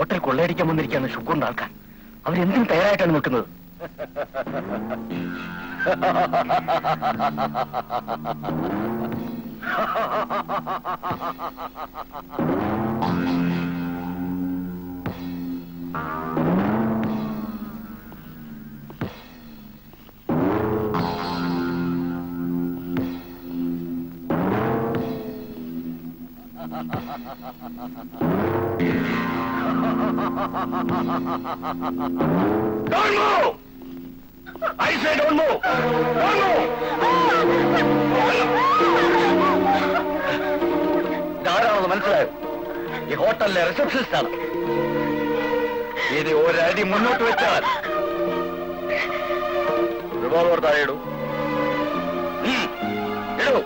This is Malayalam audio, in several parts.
ഹോട്ടൽ കൊള്ളയടിക്കാൻ വന്നിരിക്കുകയാണ് ഷുക്കൂറിന്റെ ആൾക്കാർ. അവരെന്തിനും തയ്യാറായിട്ടാണ് നിൽക്കുന്നത്. Don't move! I say don't move! Don't move! ഇതാരാണെന്ന് മനസ്സിലായോ? ഈ ഹോട്ടലിലെ റിസപ്ഷനിസ്റ്റ് ആണ്. ഇത് ഒരടി മുന്നോട്ട് വെച്ചാൽ റിവോൾവർ താഴെ ഇടൂ. ഇടൂ.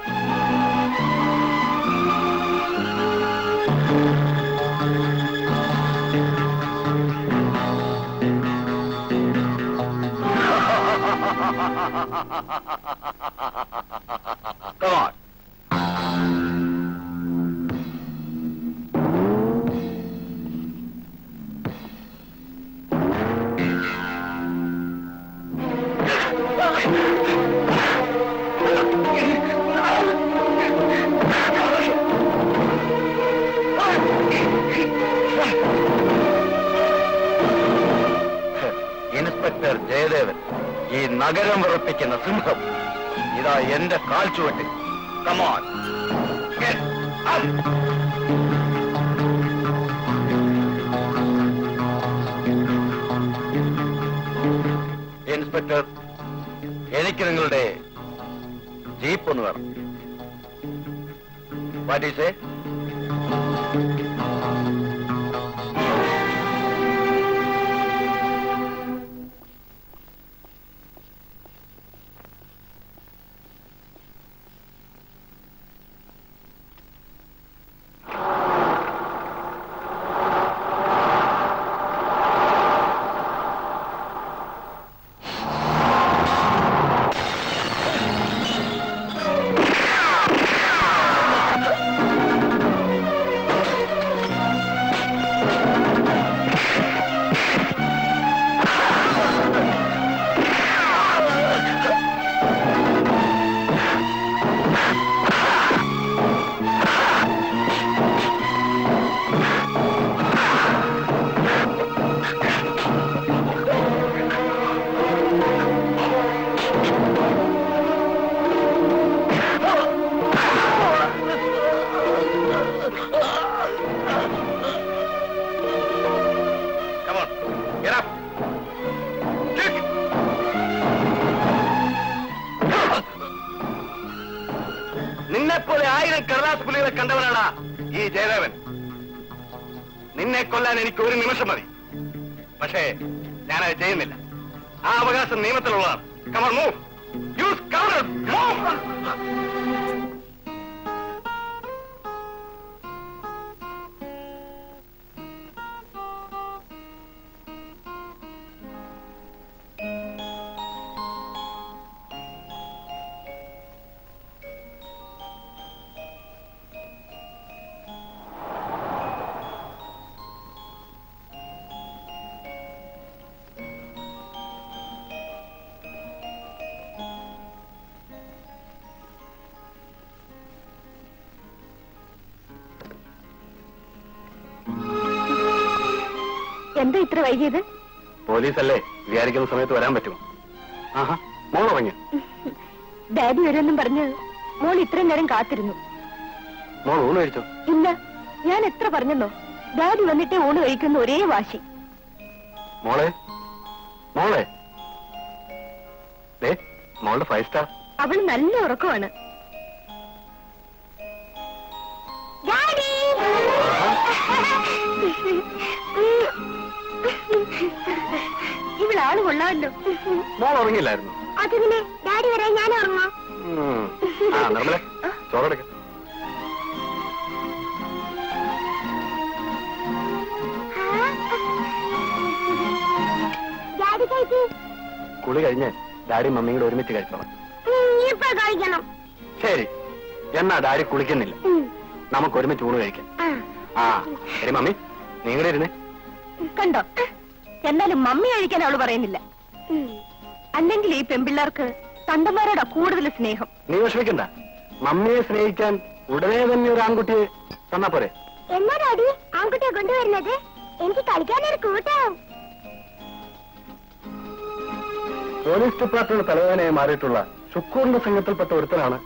Come on. ഇൻസ്പെക്ടർ ജയദേവൻ, ഈ നഗരം വിറപ്പിക്കുന്ന സിംഹം, ഇതാ എന്റെ കാൽ ചുവട്ടിൽ. Come on. Get up. Inspector, എനിക്ക് നിങ്ങളുടെ ജീപ്പ് ഒന്ന് വേണം. What do you say? നിന്നെപ്പോലെ 1000 കടലാസ് പുലികളെ കണ്ടവനാണ് ഈ ജയദേവൻ. നിന്നെ കൊല്ലാൻ എനിക്ക് ഒരു നിമിഷം മതി. പക്ഷേ ഞാനത് ചെയ്യുന്നില്ല. ആ അവകാശം നിയമത്തിലുള്ളതാണ്. Come on, move. Use cover. Move. എന്താ ഇത്ര വൈകിയത്? പോലീസല്ലേ, വിചാരിക്കുന്ന സമയത്ത് വരാൻ പറ്റുമോ? ആഹാ, മോൾ ഉറങ്ങി. ഡാഡി വരുമെന്നും പറഞ്ഞ് മോൾ ഇത്രയും നേരം കാത്തിരുന്നു. മോൾ ഊണ് കഴിച്ചോ? ഇല്ല, ഞാൻ എത്ര പറഞ്ഞെന്നോ, ഡാഡി വന്നിട്ടേ ഊണ് കഴിക്കുന്ന ഒരേ വാശി. മോളെ മോളെ മോളുടെ 5 സ്റ്റാർ. അവൾ നല്ല ഉറക്കമാണ്. ഇവളാള് കൊള്ളാമല്ലോ. മോൾ ഉറങ്ങിയില്ലായിരുന്നു? അതിനെ ഡാഡി വരാൻ ഞാൻ ഉറങ്ങാം. നിർമ്മലേ, ചോറെടുക്ക. കുളി കഴിഞ്ഞ് ഡാഡി മമ്മിയും കൂടെ ഒരുമിച്ച് കഴിച്ചോളാം. ശരി, എന്നാ ഡാഡി കുളിക്കുന്നില്ല, നമുക്ക് ഒരുമിച്ച് ഊണ് കഴിക്കാം. ആ ശരി മമ്മി, നീ കൂടെ ഇരുന്നേ. കണ്ടോ? എന്നാലും മമ്മി കഴിക്കാൻ അവള് പറയുന്നില്ല. അല്ലെങ്കിൽ ഈ പെൺപിള്ളേർക്ക് തണ്ടന്മാരോടാ കൂടുതൽ സ്നേഹം. നീ വിഷമിക്കണ്ട. മമ്മിയെ സ്നേഹിക്കാൻ ഉടനെ തന്നെ ഒരു ആൺകുട്ടിയെ തന്നാ പോരെ. എന്നാ ഡാഡി ആൺകുട്ടിയെ കൊണ്ടുവരുന്നത്? എനിക്ക് കളിക്കാനൊരു കൂട്ടാവും. പോലീസ് ഡിപ്പാർട്ട്മെന്റ് തലവേദനയായി മാറിയിട്ടുള്ള ഷുക്കൂറിന്റെ സംഘത്തിൽപ്പെട്ട ഒരുത്തനാണ്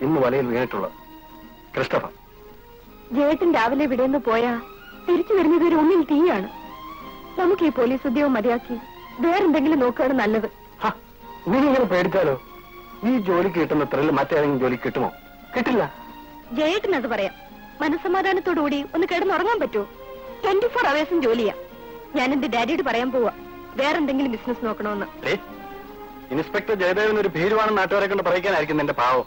ഇന്ന് വലയിൽ വീണിട്ടുള്ളത്. ക്രിസ്റ്റഫർ. ജേട്ടൻ രാവിലെ വിടേന്ന് പോയാ തിരിച്ചു വരുന്നത് ഒരു ഉള്ളിൽ തീയാണ്. നമുക്ക് ഈ പോലീസ് ഉദ്യോഗം മതിയാക്കി വേറെന്തെങ്കിലും നോക്കുകയാണ് നല്ലത്. നീ ഇങ്ങനെ പേടിച്ചാലോ? ഈ ജോലിക്ക് കിട്ടുന്ന ത്രില്ല് മറ്റേതെങ്കിലും ജോലി കിട്ടുമോ? കിട്ടില്ല. ജയേട്ടനത് പറയാം. മനസ്സമാധാനത്തോടുകൂടി ഒന്ന് കിടന്നുറങ്ങാൻ പറ്റുമോ? 24 hours ജോലിയാ. ഞാൻ എന്റെ ഡാഡിയോട് പറയാൻ പോവാ വേറെന്തെങ്കിലും ബിസിനസ് നോക്കണമെന്ന്. ഇൻസ്പെക്ടർ ജയദേവൻ ഒരു ഭീരുവാണെന്ന് നാട്ടുകാരെ കൊണ്ട് പറയിക്കാനായിരിക്കും നിന്റെ പാവം.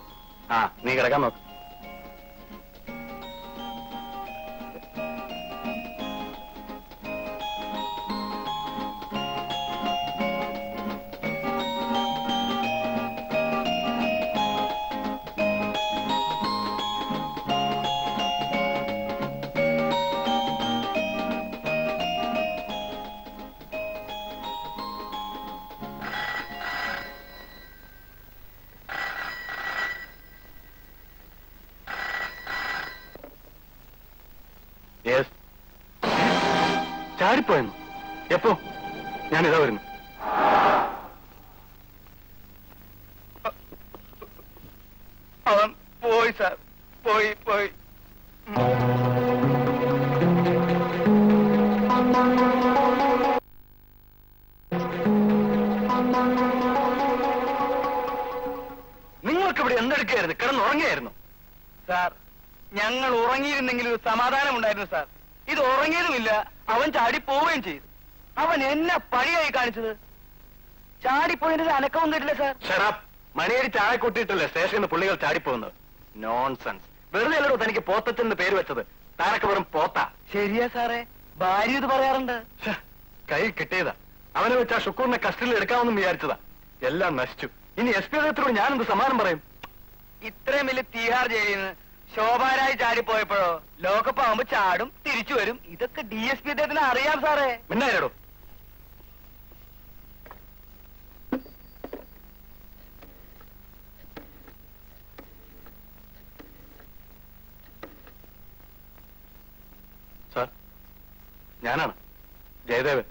നീ കിടക്കാൻ നോക്ക്. ചാടിപ്പോയെന്നു? എപ്പോ? ഞാനിതാ വരുന്നു. അവൻ പോയി സാർ, പോയി. നിങ്ങൾക്ക് ഇവിടെ എന്തെടുക്കായിരുന്നു? കിടന്നുറങ്ങിയായിരുന്നു സാർ. ഞങ്ങൾ ഉറങ്ങിയിരുന്നെങ്കിൽ ഒരു സമാധാനം ഉണ്ടായിരുന്നു സാർ. ഇത് ഉറങ്ങിയതുമില്ല, അവൻ ചാടിപ്പോവുകയും ചെയ്തു. അവൻ എന്നെ പണിയായി കാണിച്ചത്. ചാടിപ്പോയതിന്റെ അനക്കവും തരില്ല സാർ. മണിയടിച്ച് ആളെ കൂട്ടിയിട്ടല്ലേ സ്റ്റേഷനിൽ നിന്ന് പുള്ളികൾ ചാടിപ്പോകുന്നത്? നോൺസെൻസ്. വെറുതെ അല്ലടോ തനിക്ക് പോത്തച്ചെന്ന് പേര് വെച്ചത്. താനൊക്കെ വെറും പോത്ത. ശരിയാ സാറേ, ഭാര്യ ഇത് പറയാറുണ്ട്. കൈ കിട്ടിയതാ. അവനെ വെച്ച് ആ ഷുക്കൂറിനെ കസ്റ്റഡിയിൽ എടുക്കാമെന്നും വിചാരിച്ചതാ. എല്ലാം നശിച്ചു. ഇനി എസ് പി അദ്ദേഹത്തിനോട് ഞാനെന്ത് സമാനം പറയും? ഇത്രയും വലിയ തീഹാർ ജയിലിൽ നിന്ന് ശോഭാരായി ചാടിപ്പോയപ്പോഴോ ലോകപ്പ് ആവുമ്പോ ചാടും, തിരിച്ചു വരും. ഇതൊക്കെ DSP അദ്ദേഹത്തിന് അറിയാം സാറേ. മിണ്ടായിരടോ. സാർ, ഞാനാണ് ജയദേവൻ,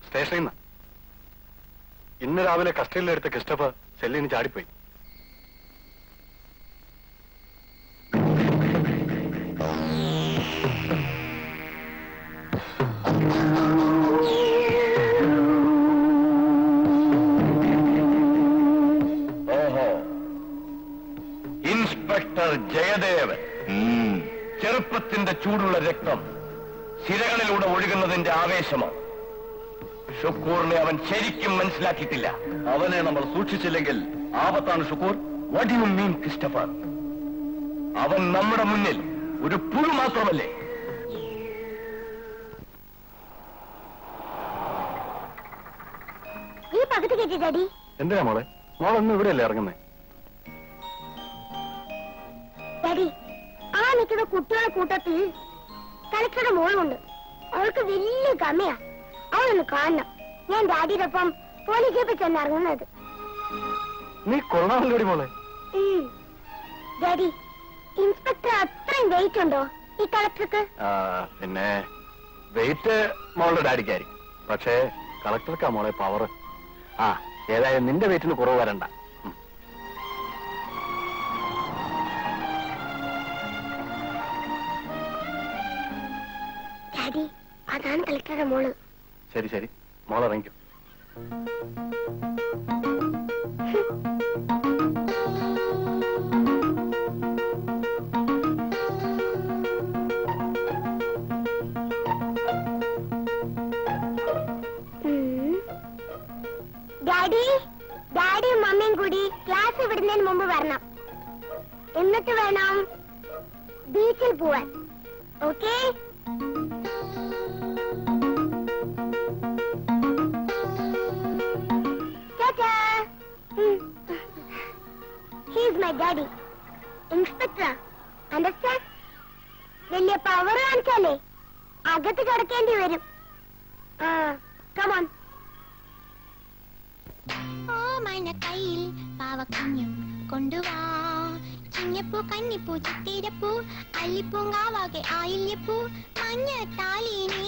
സ്റ്റേഷനിൽ നിന്ന്. ഇന്ന് രാവിലെ കസ്റ്റഡിയിലെടുത്ത ക്രിസ്റ്റഫർ സെല്ലിന് ചാടിപ്പോയി. ഇൻസ്പെക്ടർ ജയദേവൻ. ചെറുപ്പത്തിന്റെ ചൂടുള്ള രക്തം സിരകളിലൂടെ ഒഴുകുന്നതിന്റെ ആവേശമോ? ഷുക്കൂറിനെ അവൻ ശരിക്കും മനസ്സിലാക്കിയിട്ടില്ല. അവനെ നമ്മൾ സൂക്ഷിച്ചില്ലെങ്കിൽ ആപത്താണ് Shukoor. What do you mean Christopher? അവൻ നമ്മുടെ മുന്നിൽ ഒരു പുഴു മാത്രമല്ലേ? ഈ പകുതി കേട്ടി ഡാഡി. എന്തിനാ മോളെ? മോളൊന്നും ഇവിടെയല്ലേ ഇറങ്ങുന്നേ? ഡാഡി, ആ നിൽക്കുന്ന കുട്ടികളുടെ കൂട്ടത്തിൽ കളിച്ചയുടെ മോളുണ്ട്. അവൾക്ക് വലിയ കമ്മിയാ. അവളൊന്ന് കാണണം. ഞാൻ ഡാഡിയുടെ ഒപ്പം പോലീസ് ജീപ്പിൽ ചെന്ന് ഇറങ്ങുന്നത്. നീ കൊള്ളാമല്ലോടി മോളെ. ഡാഡി, ഇൻസ്പെക്ടർ അത്രയും വെയിറ്റ് ഉണ്ടോ ഈ കളക്ടർക്ക്? പിന്നെ വെയിറ്റ് മോളുടെ ഡാഡിക്കായിരിക്കും. പക്ഷേ കളക്ടർക്കാ മോളെ പവർ. ഏതായാലും നിന്റെ വെയിറ്റിന് കുറവ് വരണ്ട. ഡാഡി, അതാണ് കളക്ടറുടെ മോള്. ശരി ശരി, മോളിറങ്ങിക്കും. ഡാഡി, ഡാഡിയും മമ്മിയും കൂടി ക്ലാസ് വിടുന്നതിന് മുമ്പ് വരണം. എന്നിട്ട് വേണം ബീച്ചിൽ പോവാൻ. Okay? He's my daddy. Inspector, understand? വലിയ പവർ കാണിച്ചാലേ അകത്ത് കിടക്കേണ്ടി വരും. കമോൺ. ഓമനക്കൈയിൽ പാവക്കുഞ്ഞും കൊണ്ടുവാ, ചിങ്ങപ്പൂ കന്നിപ്പൂ ചിത്തിരപ്പൂ അല്ലിപ്പൂങ്കാവാകെ ആയില്യപ്പൂ മഞ്ഞത്താലിനീ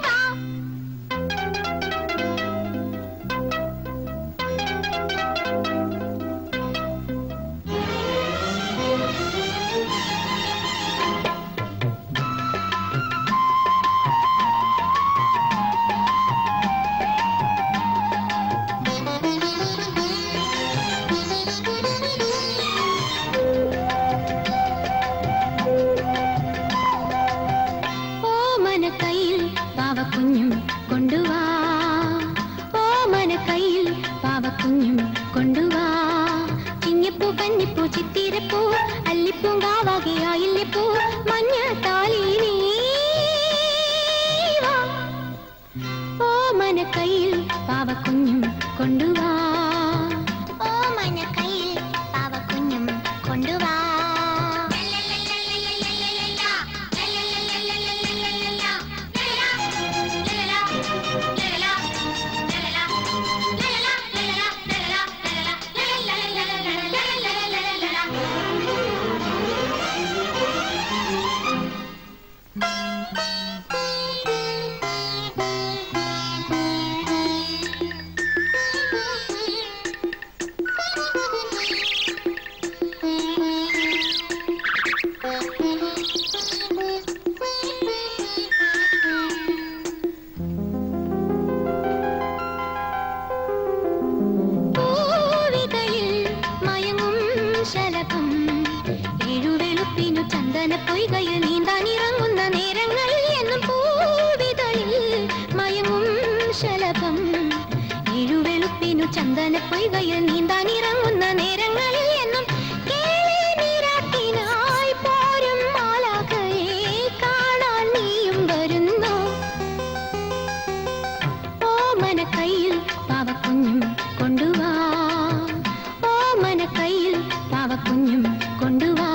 വാ. ഓമനക്കൈയിൽ പാവക്കുഞ്ഞും കൊണ്ടുവാ, ഓമനക്കൈയിൽ പാവക്കുഞ്ഞും കൊണ്ടുവാ, ചിങ്ങപ്പൂ കന്നിപ്പൂ ചിത്തിരപ്പൂ അല്ലിപ്പൂങ്കാവാകെ ആയില്യപ്പൂ മഞ്ഞത്താലിനീ വാ. ഓമനക്കൈയിൽ പാവക്കുഞ്ഞും കൊണ്ടുവാ, ഓമനക്കൈയിൽ പാവക്കുഞ്ഞും കൊണ്ടുവാ. ഏഴുവെളുപ്പിനു ചന്ദന പൊയ്കയിൽ നീന്താനിറങ്ങുന്ന നേരങ്ങൾ എന്നും പൂവിതളിൽ മയങ്ങും ശലഭം. ഏഴുവെളുപ്പിനു ചന്ദന പൊയ്കയിൽ നീന്താനിറങ്ങുന്ന നേരങ്ങൾ എന്നും നീരാട്ടിനായി പോരും മാലാഖയെ കാണാൻ നീയും വരുന്നു. ഓമനക്കൈയിൽ പാവക്കുഞ്ഞും കൊണ്ടുവാ, ഓമനക്കൈയിൽ പാവക്കുഞ്ഞും കൊണ്ടുവാ.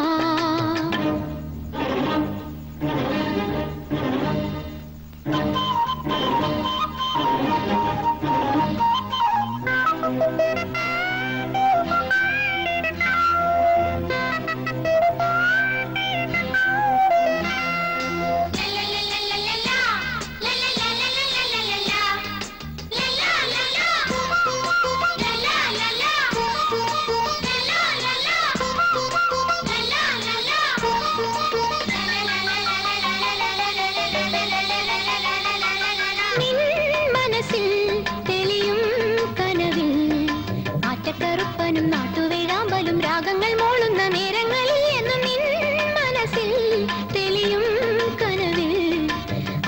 നാട്ടുവേഴാമ്പലും രാഗങ്ങൾ മോളുന്ന നേരങ്ങളിൽ എന്നും നിൻ മനസ്സിൽ തെളിയും കനവിൽ.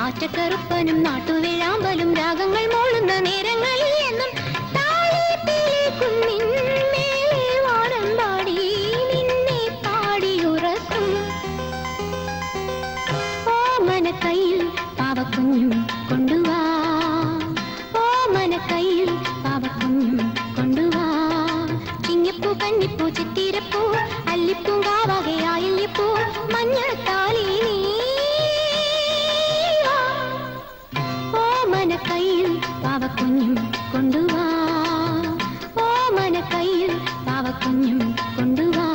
ആറ്റക്കറുപ്പനും നാട്ടുവേഴാമ്പലും രാഗങ്ങൾ മോളുന്ന നേരങ്ങളിൽ എന്നും കുന്നിന്മേലെ വാനം പാടി നിന്നെ പാടിയുറക്കും. ഓമനക്കൈയിൽ പാവക്കുഞ്ഞും കൊണ്ടുവാ, ഓമനക്കൈയിൽ പാവക്കുഞ്ഞും കൊണ്ടുവാ, ചിങ്ങപ്പൂ കന്നിപ്പൂ ചിത്തിരപ്പൂ അല്ലിപ്പൂങ്കാവാകെ ആയില്യപ്പൂ മഞ്ഞത്താലിനീ വാ. ഓമനക്കൈയിൽ പാവക്കുഞ്ഞും കൊണ്ടുവാ, ഓമനക്കൈയിൽ പാവക്കുഞ്ഞും കൊണ്ടുവാ.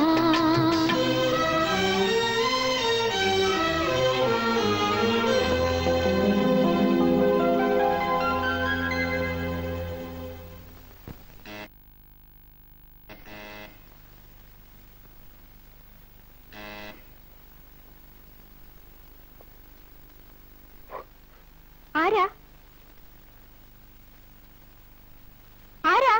ആരാ ആരാ?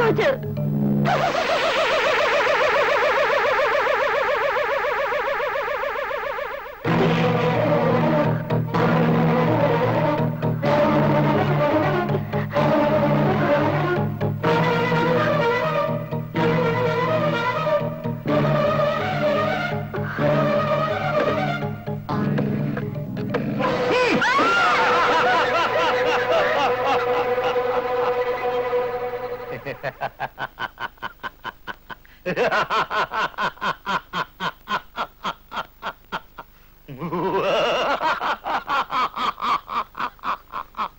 ചോദിച്ചത്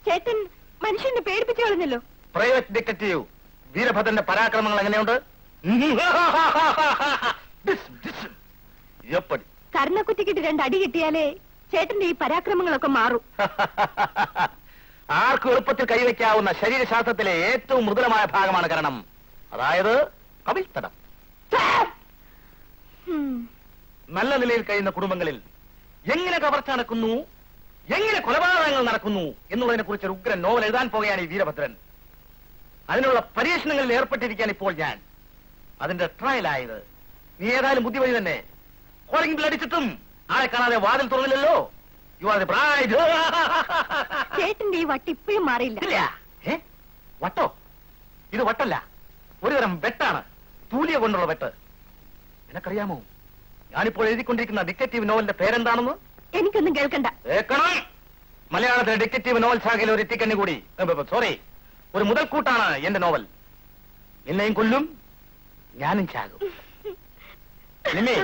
ചേട്ടൻ മനുഷ്യനെ പേടിപ്പിച്ചു കളഞ്ഞല്ലോ. പ്രൈവറ്റ് ഡിറ്റക്റ്റീവ് വീരഭദ്രന്റെ പരാക്രമങ്ങൾ എങ്ങനെയുണ്ട്? കർണക്കുറ്റിക്കിട്ട് 2 അടി കിട്ടിയാലേ ചേട്ടന്റെ ഈ പരാക്രമങ്ങളൊക്കെ മാറും. ആർക്കും എളുപ്പത്തിൽ കൈവയ്ക്കാവുന്ന ശരീരശാസ്ത്രത്തിലെ ഏറ്റവും മൃദുലമായ ഭാഗമാണ് കരണം, അതായത് കവിൾത്തടം. നല്ല നിലയിൽ കഴിയുന്ന കുടുംബങ്ങളിൽ എങ്ങനെ കവർച്ച നടക്കുന്നു, എങ്ങനെ കൊലപാതകങ്ങൾ നടക്കുന്നു എന്നുള്ളതിനെ കുറിച്ച് ഒരു ഉഗ്രൻ നോവൽ എഴുതാൻ പോകുകയാണ് ഈ വീരഭദ്രൻ. അതിനുള്ള പരീക്ഷണങ്ങളിൽ ഏർപ്പെട്ടിരിക്കാൻ ഇപ്പോൾ ഞാൻ. അതിന്റെ ട്രയലായത്. നീ ഏതായാലും ബുദ്ധിവഴി തന്നെ. കോളിംഗ് ബെൽ അടിച്ചിട്ടും ആളെ കാണാതെ വാതിൽ തുറന്നില്ലല്ലോ. You are the bride. ചേട്ടന്റെ ഈ വട്ട് ഇപ്പോഴും മാറിയില്ല. വട്ടോ? ഇത് വട്ടല്ല, ഒരുതരം വെട്ടാണ്, തൂലിയ കൊണ്ടുള്ള വെട്ട്. നിനക്കറിയാമോ ഞാനിപ്പോൾ എഴുതിക്കൊണ്ടിരിക്കുന്ന ഡിറ്റക്റ്റീവ് നോവലിന്റെ പേരെന്താണെന്ന്? എനിക്കൊന്നും കേൾക്കണ്ട. കേൾക്കണം. മലയാളത്തിലെ ഡിറ്റക്റ്റീവ് നോവൽ ശാഖയിൽ ഒരു എത്തിക്കണ്ണി കൂടി, സോറി, ഒരു മുതൽക്കൂട്ടാണ് എന്റെ നോവൽ. നിന്നെയും കൊല്ലും, ഞാനും ചാകും. നിന്നെ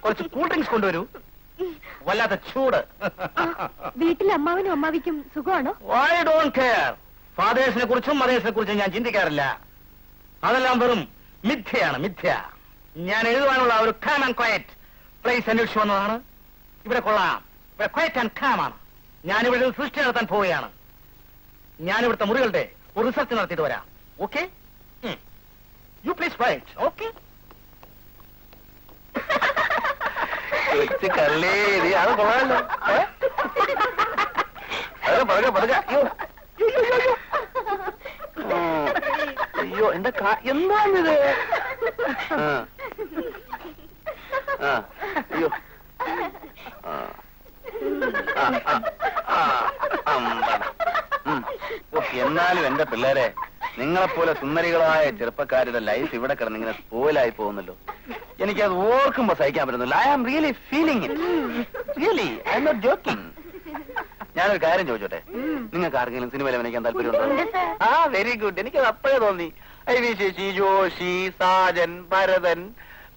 കുറച്ച് കൂൾ ഡ്രിങ്ക്സ് കൊണ്ടുവരൂ, വല്ലാത്ത ചൂട്. വീട്ടിൽ അമ്മാവനും അമ്മാവിക്കും സുഖമാണോ? I don't care. ഫാദേഴ്സിനെ കുറിച്ചും മദേഴ്സിനെ കുറിച്ചും ഞാൻ ചിന്തിക്കാറില്ല. അതെല്ലാം വെറും മിഥ്യയാണ്, മിഥ്യ. ഞാൻ എഴുതുവാനുള്ള ഒരു കാം ആൻഡ് ക്വയറ്റ് പ്ലേസ് അന്വേഷിച്ചു വന്നതാണ്. ഇവിടെ കൊള്ളാം, ഇവിടെ ക്വയറ്റ് ആൻഡ് കാം ആണ്. ഞാനിവിടെ ഒരു സൃഷ്ടി നടത്താൻ പോവുകയാണ്. ഞാനിവിടുത്തെ മുറികളുടെ ഒരു റിസർച്ച് നടത്തിയിട്ട് വരാം. Okay? You please write. Okay? കല്ലേ, അത് കൊള്ളാമല്ലോ. അത് പതുക്കെ പതുക്കെ. അയ്യോ, എന്റെ എന്താണിത്? അയ്യോ, എന്നാലും എന്റെ പിള്ളേരെ, നിങ്ങളെപ്പോലെ സുന്ദരികളായ ചെറുപ്പക്കാരുടെ ലൈഫ് ഇവിടെ കിടന്നിങ്ങനെ സ്പോയിലായി പോകുന്നല്ലോ. എനിക്കത് ഓർക്കുമ്പോ സഹിക്കാൻ പറ്റുന്നില്ല. I am really feeling it. Really, I am not joking. ഞാനൊരു കാര്യം ചോദിച്ചോട്ടെ, നിങ്ങൾക്ക് ആർക്കെങ്കിലും സിനിമയിൽ അഭിനയിക്കാൻ താല്പര്യമുണ്ടോ? ആ, വെരി ഗുഡ്. എനിക്കത് അപ്പോഴേ തോന്നി. ശശി, ജോഷി, സാജൻ, ഭരതൻ,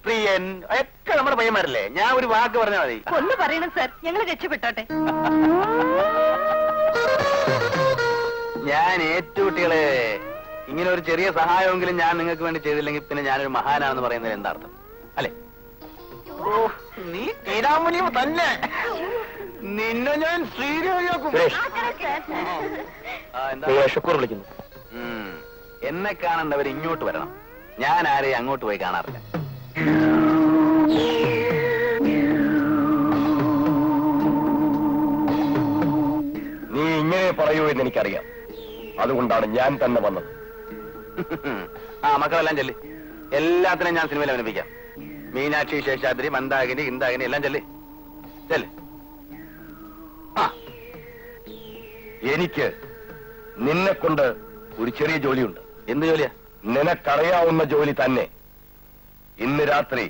പ്രിയൻ ഒക്കെ നമ്മുടെ പയ്യന്മാരല്ലേ. ഞാൻ ഒരു വാക്ക് പറഞ്ഞാൽ മതി. ഒന്ന് പറയണം സാർ, ഞങ്ങൾ രക്ഷപ്പെട്ടോട്ടെ. ഞാൻ ഏറ്റുകുട്ടികളെ, ഇങ്ങനെ ഒരു ചെറിയ സഹായമെങ്കിലും ഞാൻ നിങ്ങൾക്ക് വേണ്ടി ചെയ്തില്ലെങ്കിൽ പിന്നെ ഞാനൊരു മഹാനാണെന്ന് പറയുന്നതിൽ എന്താർത്ഥം, അല്ലെ? ഓ, നീ തീരാമുനിയും തന്നെ. നിന്നെ ഞാൻ ഷുക്കൂർ വിളിക്കുന്നു. എന്നെ കാണേണ്ടവർ ഇങ്ങോട്ട് വരണം. ഞാൻ ആരെയും അങ്ങോട്ട് പോയി കാണാറില്ല. നീ ഇങ്ങനെ പറയൂ എന്ന് എനിക്കറിയാം. അതുകൊണ്ടാണ് ഞാൻ തന്നെ വന്നത്. ആ, മക്കളെല്ലാം ചെല്ലി. എല്ലാത്തിനും ഞാൻ സിനിമയിൽ അഭിനയിപ്പിക്കാം. മീനാക്ഷി, ശേഷാദ്രി, മന്ദാകിനി, ഇന്ദാകിനി എല്ലാം ചെല്ലി. ചെല്ല്. ആ, എനിക്ക് നിന്നെ കൊണ്ട് ഒരു ചെറിയ ജോലിയുണ്ട്. എന്ത് ജോലിയാ? നിനക്കറിയാവുന്ന ജോലി തന്നെ. ഇന്ന് രാത്രി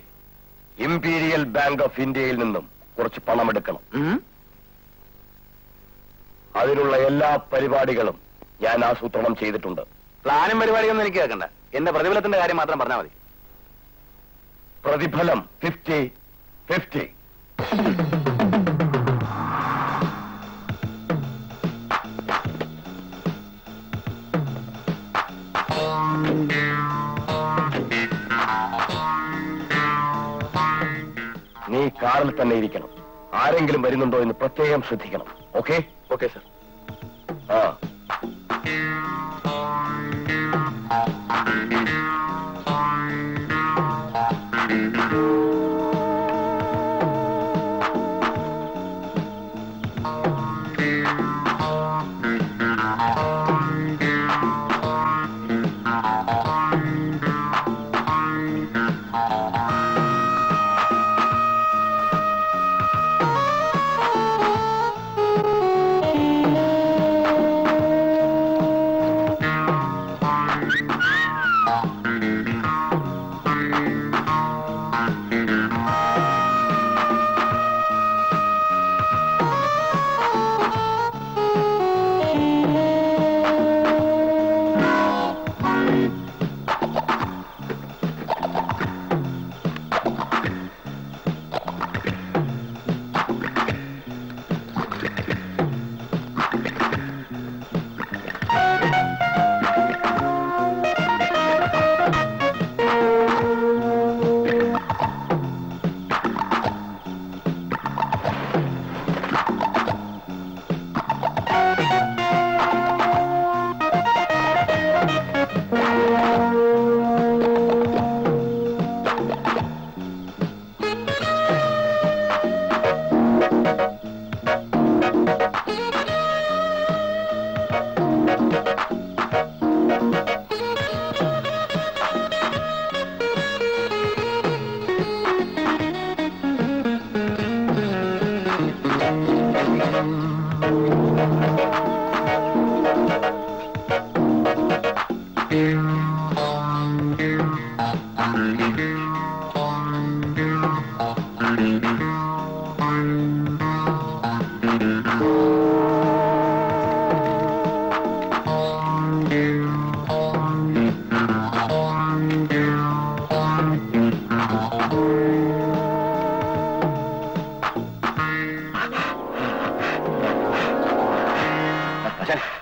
ഇംപീരിയൽ ബാങ്ക് ഓഫ് ഇന്ത്യയിൽ നിന്നും കുറച്ച് പണമെടുക്കണം. അതിനുള്ള എല്ലാ പരിപാടികളും ഞാൻ ആസൂത്രണം ചെയ്തിട്ടുണ്ട്. പ്ലാനും പരിപാടിയൊന്നും എനിക്ക് കേൾക്കണ്ട. എന്റെ പ്രതിഫലത്തിന്റെ കാര്യം മാത്രം പറഞ്ഞാൽ മതി. പ്രതിഫലം 50-50. നീ കാറിൽ തന്നെ ഇരിക്കണം. ആരെങ്കിലും വരുന്നുണ്ടോ എന്ന് പ്രത്യേകം ശ്രദ്ധിക്കണം. ഓക്കെ? Okay sir. ആ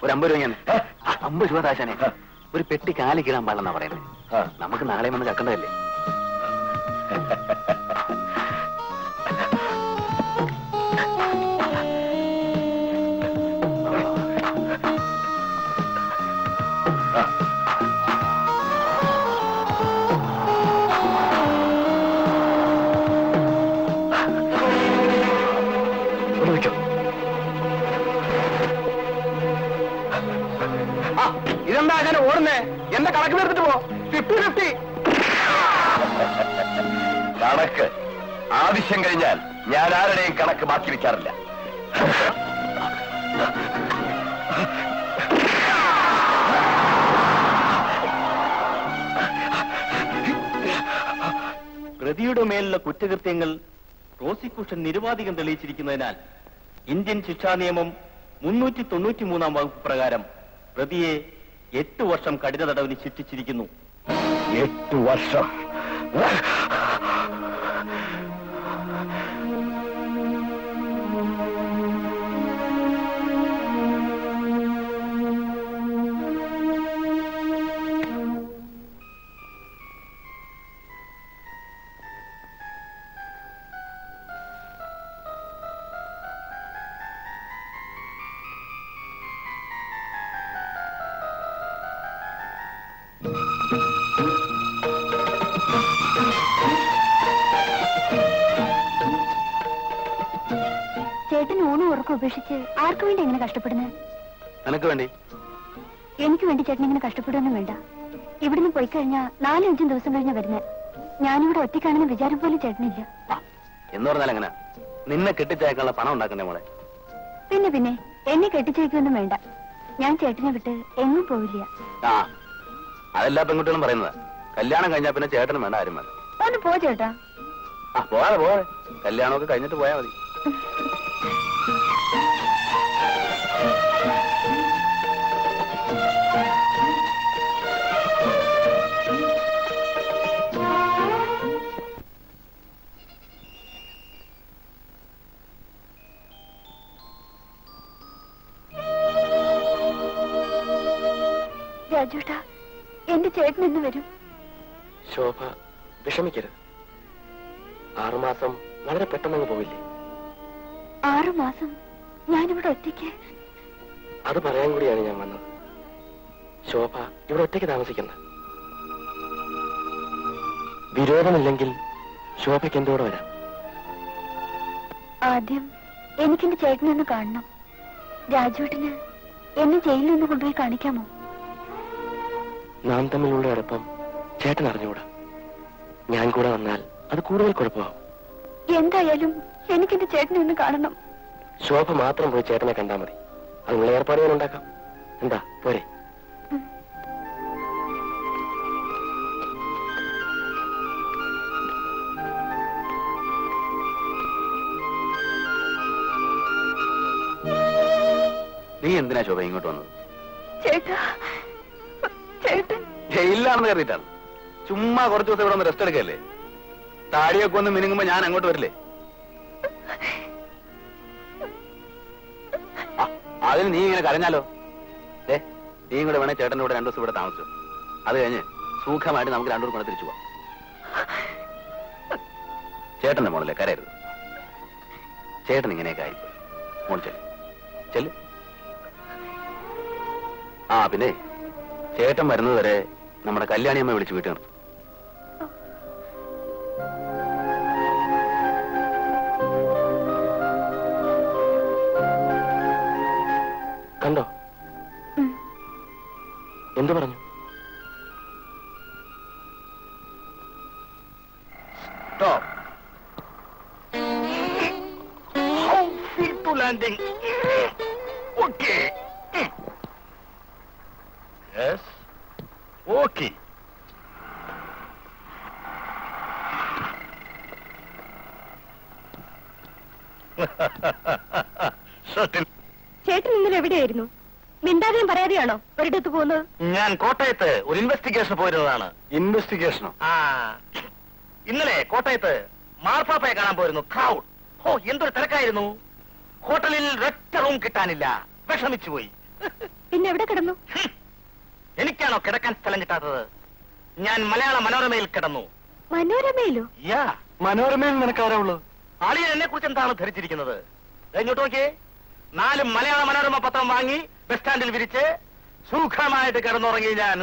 ഒരു 50 രൂപ ഞാൻ 50 രൂപ താശാനെ. ഒരു പെട്ടി കാലി കീഴാൻ പാടില്ലെന്നാ പറയുന്നത്. നമുക്ക് നാളെ വന്ന് ചക്കണ്ടതല്ലേ? ഇതെന്താ അങ്ങനെ ഓടുന്നേ? എന്റെ കണക്ക് തീർത്തിട്ട് പോ. 50-50 കണക്ക് ആവശ്യം കഴിഞ്ഞാൽ ഞാൻ ആരുടെയും കണക്ക് ബാക്കി വെക്കാറില്ല. പ്രതിയുടെ മേലുള്ള കുറ്റകൃത്യങ്ങൾ പ്രോസിക്യൂഷൻ നിരുപാധികം തെളിയിച്ചിരിക്കുന്നതിനാൽ ഇന്ത്യൻ ശിക്ഷാ നിയമം 393 വകുപ്പ് പ്രകാരം പ്രതിയെ 8 വർഷം കഠിന തടവിന് ശിക്ഷിച്ചിരിക്കുന്നു. 8 വർഷം? ചേട്ടൻ ഊണും ഉറക്കം ഉപേക്ഷിച്ച് ആർക്കു വേണ്ടി എങ്ങനെ കഷ്ടപ്പെടുന്നത്? നിനക്ക് വേണ്ടി. എനിക്ക് വേണ്ടി ചേട്ടൻ ഇങ്ങനെ കഷ്ടപ്പെടുകയൊന്നും വേണ്ട. ഇവിടുന്ന് പോയി കഴിഞ്ഞാൽ 4-5 ദിവസം കഴിഞ്ഞാ വരുന്നത്. ഞാനിവിടെ ഒറ്റയ്ക്കാണെന്ന് വിചാരം പോലും ചേട്ടനില്ല. എന്ന് പറഞ്ഞാൽ എങ്ങനെ? നിന്നെ കെട്ടിച്ചേക്കാനുള്ള പണം ഉണ്ടാക്കണ്ടേ മോളെ? പിന്നെ എന്നെ കെട്ടിച്ചേക്കൊന്നും വേണ്ട. ഞാൻ ചേട്ടനെ വിട്ട് എങ്ങും പോവില്ല. ആ, അതെല്ലാ പെൺകുട്ടികളും പറയുന്നത്. കല്യാണം കഴിഞ്ഞാൽ പിന്നെ ചേട്ടനും വേണ്ട, ആരും വേണ്ട. ഒന്ന് പോ ചേട്ടാ. ആ, പോവാതെ കല്യാണമൊക്കെ കഴിഞ്ഞിട്ട് പോയാൽ മതി. രാജുട്ടാ, എന്റെ ചേട്ടൻ എന്ന് വരും. ശോഭ വിഷമിക്കരുത്. 6 മാസം വളരെ പെട്ടെന്ന് പോവില്ലേ? 6 മാസം ഞാനിവിടെ ഒറ്റയ്ക്ക്. അത് പറയാൻ കൂടിയാണ് ഞാൻ വന്നത്. ശോഭ ഇവിടെ ഒറ്റയ്ക്ക് താമസിക്കുന്നത്. വിരോധമില്ലെങ്കിൽ ശോഭയ്ക്ക് എന്തോടെ വരാം. ആദ്യം എനിക്കെന്റെ ചേട്ടനെ ഒന്ന് കാണണം. രാജുവേട്ടന് എന്നെ ജയിലിൽ നിന്ന് കൊണ്ടുപോയി കാണിക്കാമോ? നാം തമ്മിലുള്ള അടുപ്പം ചേട്ടൻ അറിഞ്ഞുകൂടാ. ഞാൻ കൂടെ വന്നാൽ അത് കൂടുതൽ കുഴപ്പമാവും. എന്തായാലും എനിക്കെന്റെ ചേട്ടനെ ഒന്ന് കാണണം. ശോഭ മാത്രം പോയി ചേട്ടനെ കണ്ടാൽ മതി. അതിനുള്ള ഏർപ്പാടുകൾ ഉണ്ടാക്കാം. എന്താ പോരെ? നീ എന്തിനാ ശോഭ ഇങ്ങോട്ട് വന്നത്? ചേട്ടാ, ചേട്ടൻ ജയിലിലാണെന്ന് കരുതിയിട്ടാണ്. ചുമ്മാ കുറച്ചു ദിവസം ഇവിടെ ഒന്ന് റെസ്റ്റ് എടുക്കല്ലേ? താടിയൊക്കെ ഒന്ന് മിനുങ്ങുമ്പോ ഞാൻ അങ്ങോട്ട് വരില്ലേ? അതിന് നീ ഇങ്ങനെ കരഞ്ഞാലോ? നീ കൂടെ വേണേ ചേട്ടൻ്റെ കൂടെ 2 ദിവസം ഇവിടെ താമസിച്ചു. അത് കഴിഞ്ഞ് സുഖമായിട്ട് നമുക്ക് 2 കൂടെ തിരിച്ചു പോവാം. ചേട്ടന്റെ മോളല്ലേ, കരയരുത്. ചേട്ടൻ ഇങ്ങനെയൊക്കെ ആയിപ്പോയി. മോൾ ചെല്ല്. ആ പിന്നെ ചേട്ടൻ വരുന്നത് വരെ നമ്മുടെ കല്യാണിയമ്മ വിളിച്ച് വീട്ടിൽ നിർത്തും. കണ്ടോ എന്തു പറഞ്ഞു? Stop. How fit to landing? Okay. Yes. Okay. Certain. ചേട്ടൻ ഇന്നലെ എവിടെയായിരുന്നു? മിണ്ടാതെയും പറയാതെയാണോ ഒരിടത്ത് പോകുന്നത്? ഞാൻ കോട്ടയത്ത് ഒരു ഇൻവെസ്റ്റിഗേഷൻ പോയിരുന്നതാണ്. ഇൻവെസ്റ്റിഗേഷനോ? ആ, ഇന്നലെ കോട്ടയത്ത് മാർപ്പാപ്പയെ കാണാൻ പോയിരുന്നു. ക്രൗഡ്. ഓ, എന്തൊരു തിരക്കായിരുന്നു. ഹോട്ടലിൽ ഒറ്റ റൂം കിട്ടാനില്ല. വിഷമിച്ചു പോയി. പിന്നെ എവിടെ കിടന്നു? എനിക്കാണോ കിടക്കാൻ സ്ഥലം കിട്ടാത്തത്? ഞാൻ മലയാള മനോരമയിൽ കിടന്നു. മനോരമയിലോ? യാ, മനോരമയിൽ നിനക്കാരാവുള്ളൂ. ആളിയെ എന്നെ കുറിച്ച് എന്താണ് ധരിച്ചിരിക്കുന്നത്? ഇങ്ങോട്ട് നോക്കിയേ. 4 മലയാള മനോരമ പത്രം വാങ്ങി ബസ് സ്റ്റാൻഡിൽ വിരിച്ച് സുഖമായിട്ട് കിടന്നുറങ്ങി ഞാൻ.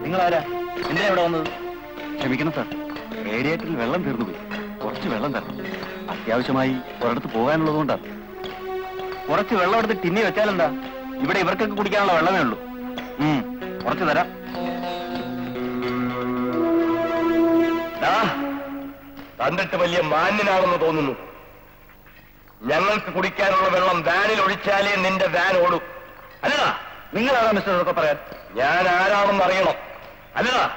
നിങ്ങളാരാ? എന്തിനാ ഇവിടെ വന്നത്? ക്ഷമിക്കണം സാർ, റേഡിയേറ്ററിൽ വെള്ളം തീർന്നുപോയി. കുറച്ച് വെള്ളം തരണം. അത്യാവശ്യമായി ഒരിടത്ത് പോകാനുള്ളതുകൊണ്ടാണ്. കുറച്ച് വെള്ളം എടുത്ത് ടിന്നി വെച്ചാലെന്താ? ഇവിടെ ഇവർക്കൊക്കെ കുടിക്കാനുള്ള വെള്ളമേ ഉള്ളൂ. കുറച്ച് തരാം. കണ്ടിട്ട് വലിയ മാന്യനാണെന്ന് തോന്നുന്നു. ഞങ്ങൾക്ക് കുടിക്കാനുള്ള വെള്ളം വാനിൽ ഒഴിച്ചാലേ നിന്റെ വാൻ ഓടും. അല്ലടാ, നിങ്ങളാണോ മിസ്റ്റർ ഇതൊക്കെ പറയാൻ? ഞാൻ ആരാണെന്ന് അറിയണം. അല്ലടാ,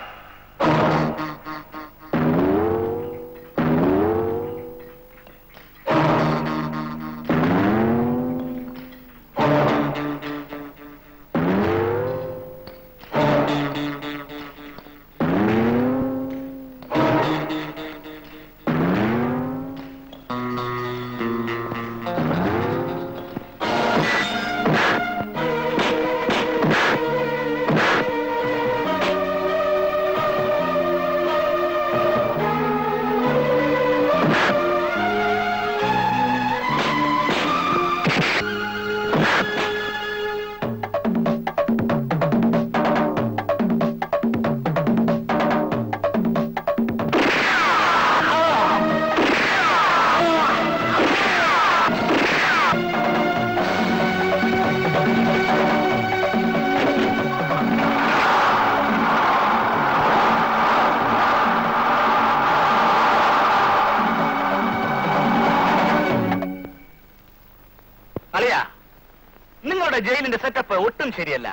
നിങ്ങളുടെ ജയിലിന്റെ സെറ്റപ്പ് ഒട്ടും ശരിയല്ല.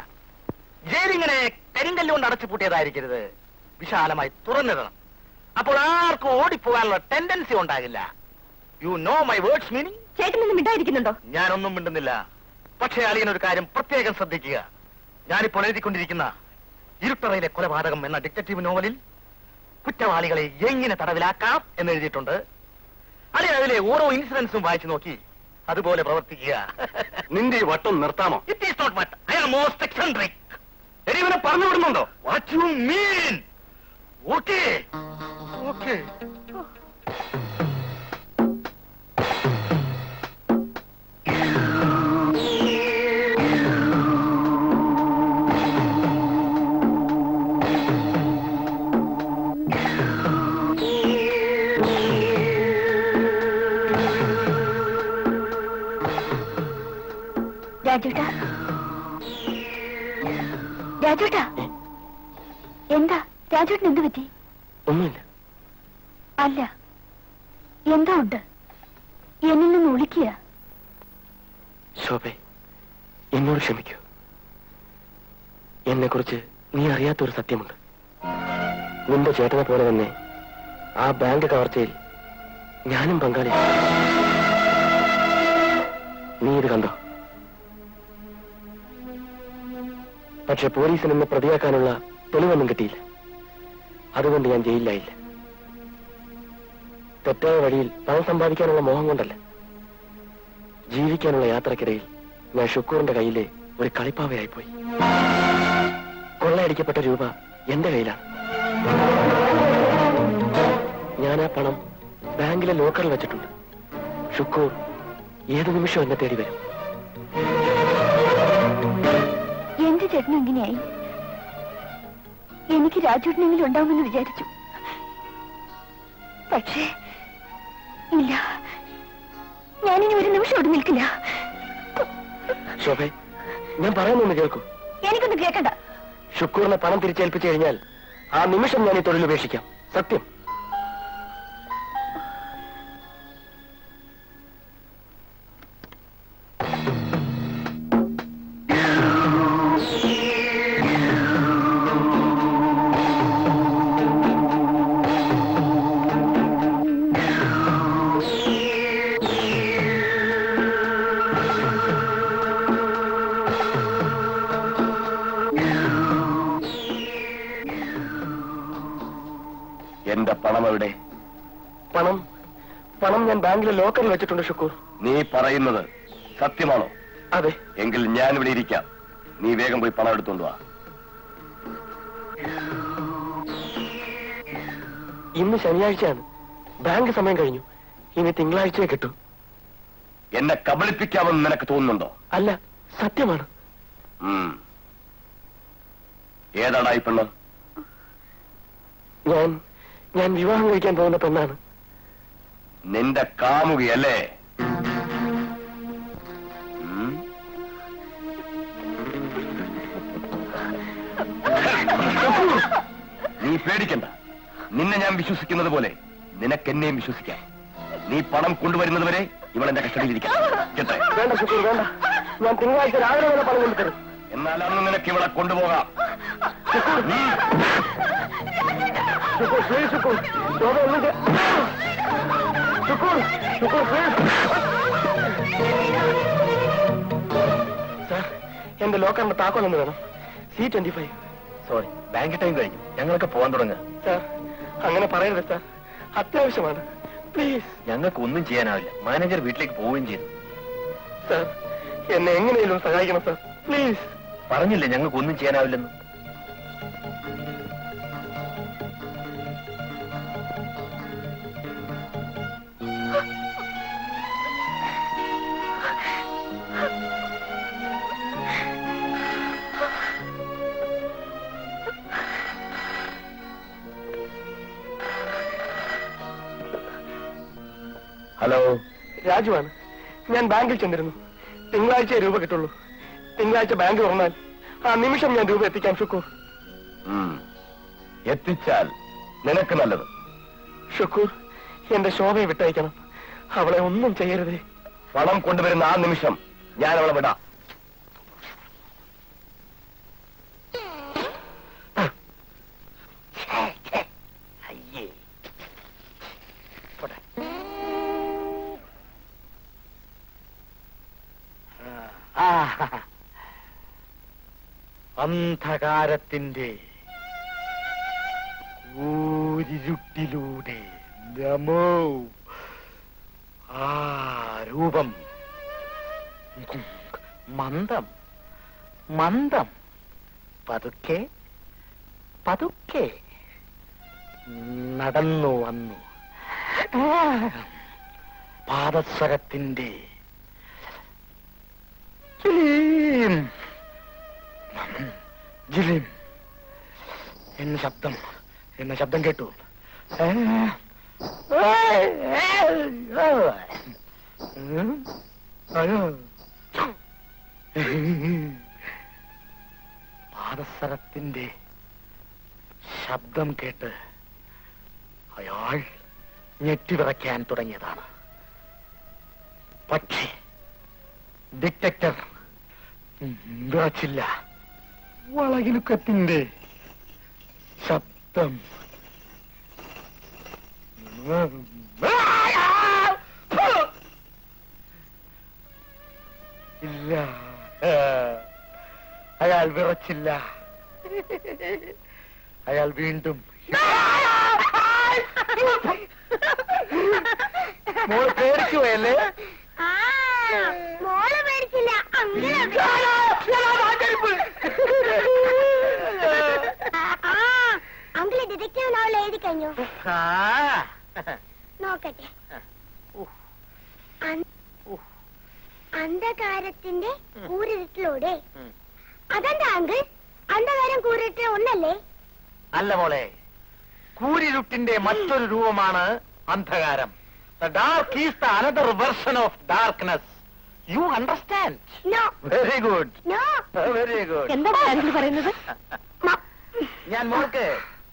ജയിലിങ്ങനെ കരിങ്കല്ല് കൊണ്ട് അടച്ചു പൂട്ടിയതായിരിക്കരുത്, വിശാലമായി തുറന്നിടണം. അപ്പോൾ ആർക്കും ഓടിപ്പോകാനുള്ള ടെൻഡൻസി ഉണ്ടാകില്ല. You know my words meaning? ചേട്ടനൊന്നും മിണ്ടായിരിക്കുന്നുണ്ടോ? ഞാനൊന്നും മിണ്ടുന്നില്ല. പക്ഷേ അളിയനൊരു കാര്യം പ്രത്യേകം ശ്രദ്ധിക്കുക. ഞാനിപ്പോൾ എഴുതിക്കൊണ്ടിരിക്കുന്ന ഇരുട്ടറയിലെ കൊലപാതകം എന്ന ഡിറ്റക്റ്റീവ് നോവലിൽ കുറ്റവാളികളെ എങ്ങനെ തടവിലാക്കാം എന്ന് എഴുതിയിട്ടുണ്ട്. അളിയൻ അതിലെ ഓരോ ഇൻസിഡൻസും വായിച്ചു നോക്കി അതുപോലെ പ്രവർത്തിക്കുക. നിന്റെ ഈ വട്ടം നിർത്താമോ? ഇറ്റ് ഈസ് നോട്ട് വട്ട്, ഐ ആം മോസ്റ്റ് എക്സെൻട്രിക്. ഇവനെ പറഞ്ഞു വിടുന്നുണ്ടോ? What you mean? Okay okay. രാജുട്ടാ, രാജുട്ടാ, എന്താ രാജുട്ടിന് എന്ത് പറ്റി? ഒന്നുമില്ല. അല്ല, എന്താ ഉണ്ട്? എന്നിൽ നിന്ന് ഒളിക്കുക. ശോഭേ, എന്നോട് ക്ഷമിക്കൂ. എന്നെ കുറിച്ച് നീ അറിയാത്തൊരു സത്യമുണ്ട്. നിന്റെ ചേട്ടനെ പോലെ തന്നെ ആ ബാങ്ക് കവർച്ചയിൽ ഞാനും പങ്കാളി. നീ ഇത് കണ്ടോ? പക്ഷെ പോലീസിൽ നിന്ന് പ്രതിയാക്കാനുള്ള തെളിവൊന്നും കിട്ടിയില്ല. അതുകൊണ്ട് ഞാൻ ജയിലിലായില്ല. തെറ്റായ വഴിയിൽ പണം സമ്പാദിക്കാനുള്ള മോഹം കൊണ്ടല്ല. ജീവിക്കാനുള്ള യാത്രക്കിടയിൽ ഞാൻ ഷുക്കൂറിന്റെ കയ്യിലെ ഒരു കളിപ്പാവയായിപ്പോയി. കൊള്ളയടിക്കപ്പെട്ട രൂപ എന്റെ കയ്യിലാണ്. ഞാൻ ആ പണം ബാങ്കിലെ ലോക്കറിൽ വെച്ചിട്ടുണ്ട്. ഷുക്കൂർ ഏതു നിമിഷം എന്നെ തേടി വരും. എന്റെ ചേട്ടനും ഇങ്ങനെയായി. എനിക്ക് രാജുട്ടിനെങ്കിലും ഉണ്ടാവുമെന്ന് വിചാരിച്ചു. പക്ഷേ ഇല്ല, ഞാനിനി ഒരു നിമിഷം അവിടെ നിൽക്കില്ല. ശോഭേ, ഞാൻ പറയുന്നൊന്ന് കേൾക്കൂ. എനിക്കൊന്നും കേൾക്കണ്ട. ഷുക്കൂറിനെ പണം തിരിച്ചേൽപ്പിച്ചു കഴിഞ്ഞാൽ ആ നിമിഷം ഞാൻ ഈ തൊഴിൽ ഉപേക്ഷിക്കാം. സത്യം. എന്റെ പണം എവിടെ? പണം ഞാൻ ബാങ്കിലെ ലോക്കറിൽ വെച്ചിട്ടുണ്ട് ഷുക്കൂർ. നീ പറയുന്നത് സത്യമാണോ? അതെ. എങ്കിൽ ഞാൻ ഇവിടെ ഇരിക്കാം. നീ വേഗം പോയി പണം എടുത്തോണ്ട് വാ. ഇന്ന് ശനിയാഴ്ചയാണ്. ബാങ്ക് സമയം കഴിഞ്ഞു. ഇനി തിങ്കളാഴ്ചയെ കിട്ടൂ. എന്നെ കബളിപ്പിക്കാമെന്ന് നിനക്ക് തോന്നുന്നുണ്ടോ? അല്ല, സത്യമാണ്. ഏതാടാ ഈ പെണ്ണ്? ഞാൻ വിവാഹം കഴിക്കാൻ പോകുന്ന പെണ്ണാണ്. നിന്റെ കാമുകിയല്ലേ? നീ പേടിക്കണ്ട. നിന്നെ ഞാൻ വിശ്വസിക്കുന്നത് പോലെ നിനക്ക് എന്നെയും വിശ്വസിക്കാം. നീ പണം കൊണ്ടുവരുന്നത് വരെ ഇവളെന്റെ കസ്റ്റഡിയിലിരിക്കാം. വേണ്ട ശുക്കൂർ, വേണ്ട. ഞാൻ തിങ്കളാഴ്ച രാവിലെ വരെ പണം കൊണ്ടുതരും. എന്നാൽ അന്ന് നിനക്ക് ഇവളെ കൊണ്ടുപോകാം. സാർ, എന്റെ ലോക്കറിന്റെ താക്കോലൊന്ന് വേണം. C25. സോറി, ബാങ്ക് ടൈം കഴിഞ്ഞു. ഞങ്ങളൊക്കെ പോകാൻ തുടങ്ങുക. സാർ, അങ്ങനെ പറയരുത് സാർ. അത്യാവശ്യമാണ്. പ്ലീസ്. ഞങ്ങൾക്ക് ഒന്നും ചെയ്യാനാവില്ല. മാനേജർ വീട്ടിലേക്ക് പോവുകയും ചെയ്തു. സാർ, എന്നെ എങ്ങനെയും സഹായിക്കണം സാർ. പ്ലീസ്. പറഞ്ഞില്ലേ ഞങ്ങൾക്ക് ഒന്നും ചെയ്യാനാവില്ലെന്ന്. ഹലോ, രാജുവാണ്. ഞാൻ ബാങ്കിൽ ചെന്നിരുന്നു. തിങ്കളാഴ്ച രൂപ കിട്ടുള്ളൂ. തിങ്കളാഴ്ച ബാങ്ക് തുറന്നാൽ ആ നിമിഷം ഞാൻ രൂപ എത്തിക്കാം ഷുക്കൂർ. എത്തിച്ചാൽ നിനക്ക് നല്ലത്. ഷുക്കൂർ, എന്റെ ശോഭയെ വിട്ടയക്കണം. അവളെ ഒന്നും ചെയ്യരുതേ. പണം കൊണ്ടുവരുന്ന ആ നിമിഷം ഞാൻ അവളെ വിടാം. അന്ധകാരത്തിന്റെ ഊരിരുട്ടിലൂടെ നമോ ആ രൂപം മന്ദം മന്ദം പതുക്കെ പതുക്കെ നടന്നു വന്നു. പാദസ്വരത്തിന്റെ ജിലീം ജിലീം എന്ന ശബ്ദം കേട്ടു. പാദസ്വരത്തിന്റെ ശബ്ദം കേട്ട് അയാൾ ഞെട്ടിവിറയ്ക്കാൻ തുടങ്ങിയതാണ്. പക്ഷേ ഡിറ്റക്ടർ വിറച്ചില്ല. വളകിലുക്കത്തിന്റെ ശബ്ദം ഇല്ല. അയാൾ വിറച്ചില്ല. അയാൾ വീണ്ടും മോള് പേടിച്ചു പോയല്ലേ? മോള് പേടിച്ചില്ല. അങ്കിള് ഡിറ്റക്റ്റീവ് നോവൽ എഴുതി കഴിഞ്ഞു. നോക്കട്ടെ. അന്ധകാരത്തിന്റെ കൂരിരുട്ടിലൂടെ. അതെന്താ അങ്കിൾ? അന്ധകാരം കൂരിട്ട് ഒന്നല്ലേ? അല്ല മോളെ, കൂരിരുട്ടിന്റെ മറ്റൊരു രൂപമാണ് അന്ധകാരം. The dark is the another version of darkness. You understand? No. Very good. No. Very good. എന്താണ് അങ്കിൾ പറയുന്നത്? ഞാൻ മോൾക്ക്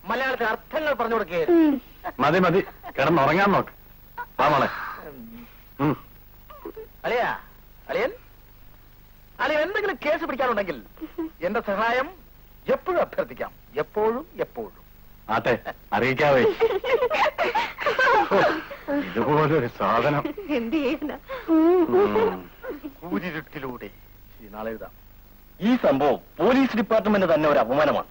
മലയാളത്തിൽ അർത്ഥങ്ങൾ പറഞ്ഞു കൊടുക്കേ. മതി മതി, കിടന്നുറങ്ങാൻ നോക്ക്. വാ മോളെ. അളിയാ, അളിയൻ എന്തെങ്കിലും കേസ് പിടിക്കാനുണ്ടെങ്കിൽ എന്റെ സഹായം എപ്പോഴും അഭ്യർത്ഥിക്കാം. എപ്പോഴും എപ്പോഴും. ആട്ടെ, അറിയിക്കാവേ. ഇതുപോലൊരു സാധനം. എന്ത് ചെയ്യുന്ന കൂരിരുട്ടിലൂടെ. നാളെ എഴുതാം. ഈ സംഭവം പോലീസ് ഡിപ്പാർട്ട്മെന്റ് തന്നെ ഒരു അപമാനമാണ്.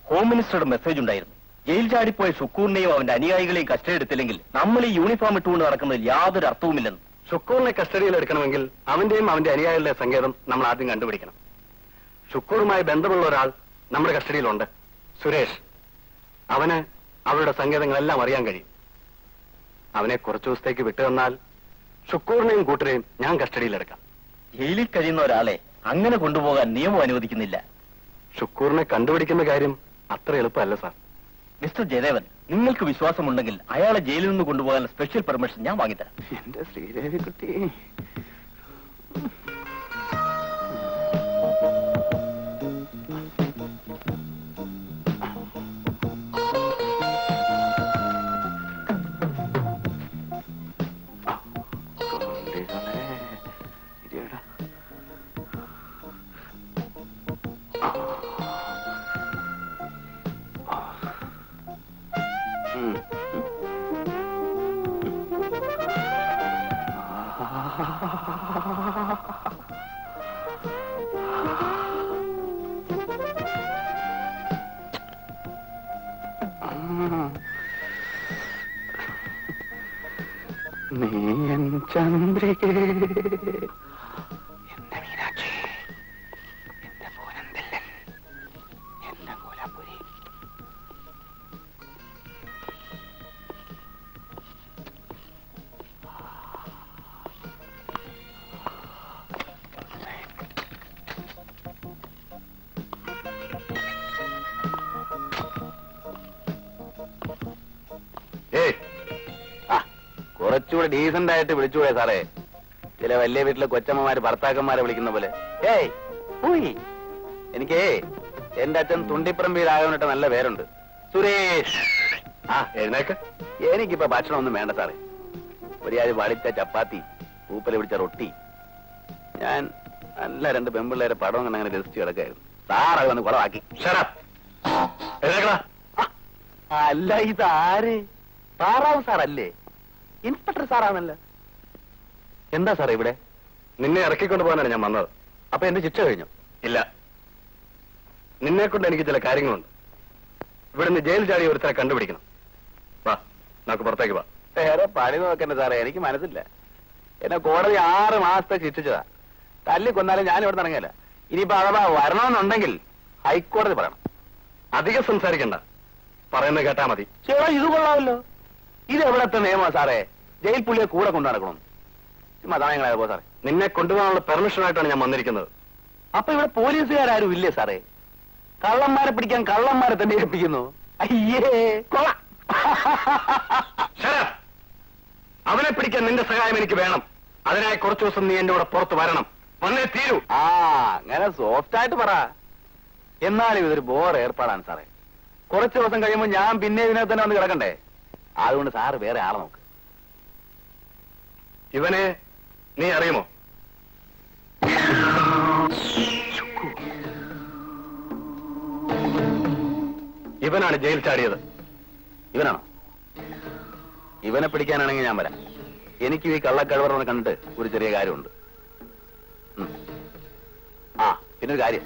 ഹോം മിനിസ്റ്ററുടെ മെസ്സേജ് ഉണ്ടായിരുന്നു. ജയിൽ ചാടിപ്പോയ ഷുക്കൂറിനെയും അവന്റെ അനുയായികളെയും കസ്റ്റഡി എടുത്തില്ലെങ്കിൽ നമ്മൾ ഈ യൂണിഫോം ഇട്ടുകൊണ്ട് നടക്കുന്നതിൽ യാതൊരു അർത്ഥവുമില്ലെന്ന്. ഷുക്കൂറിനെ കസ്റ്റഡിയിൽ എടുക്കണമെങ്കിൽ അവന്റെയും അവന്റെ അനുയായികളുടെ സങ്കേതം നമ്മൾ ആദ്യം കണ്ടുപിടിക്കണം. ഷുക്കൂറുമായി ബന്ധമുള്ള ഒരാൾ നമ്മുടെ കസ്റ്റഡിയിലുണ്ട്, സുരേഷ്. അവന് അവരുടെ സങ്കേതങ്ങളെല്ലാം അറിയാൻ കഴിയും. അവനെ കുറച്ചു ദിവസത്തേക്ക് വിട്ടുതന്നാൽ ഷുക്കൂറിനെയും കൂട്ടരെയും ഞാൻ കസ്റ്റഡിയിലെടുക്കാം. ജയിലിൽ കഴിയുന്ന ഒരാളെ അങ്ങനെ കൊണ്ടുപോകാൻ നിയമം അനുവദിക്കുന്നില്ല. ഷുക്കൂറിനെ കണ്ടുപിടിക്കുന്ന കാര്യം അത്ര എളുപ്പമല്ല സാർ. മിസ്റ്റർ ജയദേവൻ, നിങ്ങൾക്ക് വിശ്വാസമുണ്ടെങ്കിൽ അയാളെ ജയിലിൽ നിന്ന് കൊണ്ടുപോകാൻ സ്പെഷ്യൽ പെർമിഷൻ ഞാൻ വാങ്ങിത്തരാം. എന്റെ ശ്രീദേവി കുട്ടി. നീയൻ ചന്ദ്രികേ, എന്റെ മീനാക്ഷി, എന്റെ പൂനന്തില്ലൻ, എന്റെ കോലാപുരി. കുറച്ചുകൂടെ ഡീസന്റ് ആയിട്ട് വിളിച്ചുപോയ സാറേ. ചില വലിയ വീട്ടിലെ കൊച്ചമ്മമാര് ഭർത്താക്കന്മാരെ വിളിക്കുന്ന പോലെ. ഏയ് ഊയ്, എനിക്കേ എന്റെ അച്ഛൻ തുണ്ടിപ്പറമ്പിൽ രാഘവനിട്ട് നല്ല പേരുണ്ട്, സുരേഷ്. എഴുന്നേക്ക്. എനിക്കിപ്പോ ഭക്ഷണം ഒന്നും വേണ്ട സാറേ. ഒരു വളിച്ച ചപ്പാത്തി, പൂപ്പല പിടിച്ച റൊട്ടി. ഞാൻ നല്ല രണ്ട് പെമ്പിള്ളേരെ പടവും കണ്ട് അങ്ങനെ രസിച്ചു കിടക്കായിരുന്നു. സാറത് വന്ന് കുളവാക്കി. അല്ല, ഇതാര്? താറാവ് സാറല്ലേ? ഇൻസ്പെക്ടർ സാറാണല്ലോ. എന്താ സാറേ ഇവിടെ? നിന്നെ ഇറക്കിക്കൊണ്ട് പോകാനാണ് ഞാൻ വന്നത്. അപ്പൊ എന്റെ ശിക്ഷ കഴിഞ്ഞു. ഇല്ല, നിന്നെ കൊണ്ട് എനിക്ക് ചില കാര്യങ്ങളുണ്ട്. ഇവിടുന്ന് ജയിൽ ചാടി ഒരുത്തരെ കണ്ടുപിടിക്കണം. വാ, നമുക്ക് പുറത്തേക്ക് വാ. വേറെ പണി നോക്കണ്ട സാറേ, എനിക്ക് മനസ്സില്ല. എന്നെ കോടതി 6 മാസത്തെ ശിക്ഷിച്ചതാ. തല്ലി കൊന്നാലും ഞാൻ ഇവിടെ ഇറങ്ങിയല്ല. ഇനിയിപ്പോ അഥവാ വരണമെന്നുണ്ടെങ്കിൽ ഹൈക്കോടതി പറയണം. അധികം സംസാരിക്കണ്ട, പറയുന്നത് കേട്ടാ മതി. ചേട്ടാ, ഇത് കൊള്ളാമല്ലോ. ഇത് എവിടത്തെ നിയമമാ സാറേ? ജയിൽ പുള്ളിയെ കൂടെ കൊണ്ടു നടക്കണം. മതായങ്ങളായ പോ സാറേ. നിന്നെ കൊണ്ടുപോകാനുള്ള പെർമിഷനായിട്ടാണ് ഞാൻ വന്നിരിക്കുന്നത്. അപ്പൊ ഇവിടെ പോലീസുകാരും ഇല്ലേ സാറേ? കള്ളന്മാരെ പിടിക്കാൻ കള്ളന്മാരെ തന്നെ ഏൽപ്പിക്കുന്നു. അയ്യേ, കൊള്ളാം. അവനെ പിടിക്കാൻ നിന്റെ സഹായം എനിക്ക് വേണം. അതിനായി കുറച്ചു ദിവസം നീ എന്റെ കൂടെ പുറത്ത് വരണം. വന്നേ തീരൂ. ആ, അങ്ങനെ സോഫ്റ്റ് ആയിട്ട് പറ. എന്നാലും ഇതൊരു ബോർ ഏർപ്പാടാണ് സാറേ. കുറച്ചു ദിവസം കഴിയുമ്പോൾ ഞാൻ പിന്നെ ഇതിനകത്ത് തന്നെ വന്ന് കിടക്കണ്ടേ? അതുകൊണ്ട് സാറ് വേറെ ആളെ നോക്ക്. ഇവനെ നീ അറിയുമോ? ഇവനാണ് ജയിൽ ചാടിയത്. ഇവനാണോ? ഇവനെ പിടിക്കാനാണെങ്കിൽ ഞാൻ വരാം. എനിക്ക് ഈ കള്ളക്കഴവറോട് കണ്ടിട്ട് ഒരു ചെറിയ കാര്യമുണ്ട്. ആ, പിന്നൊരു കാര്യം,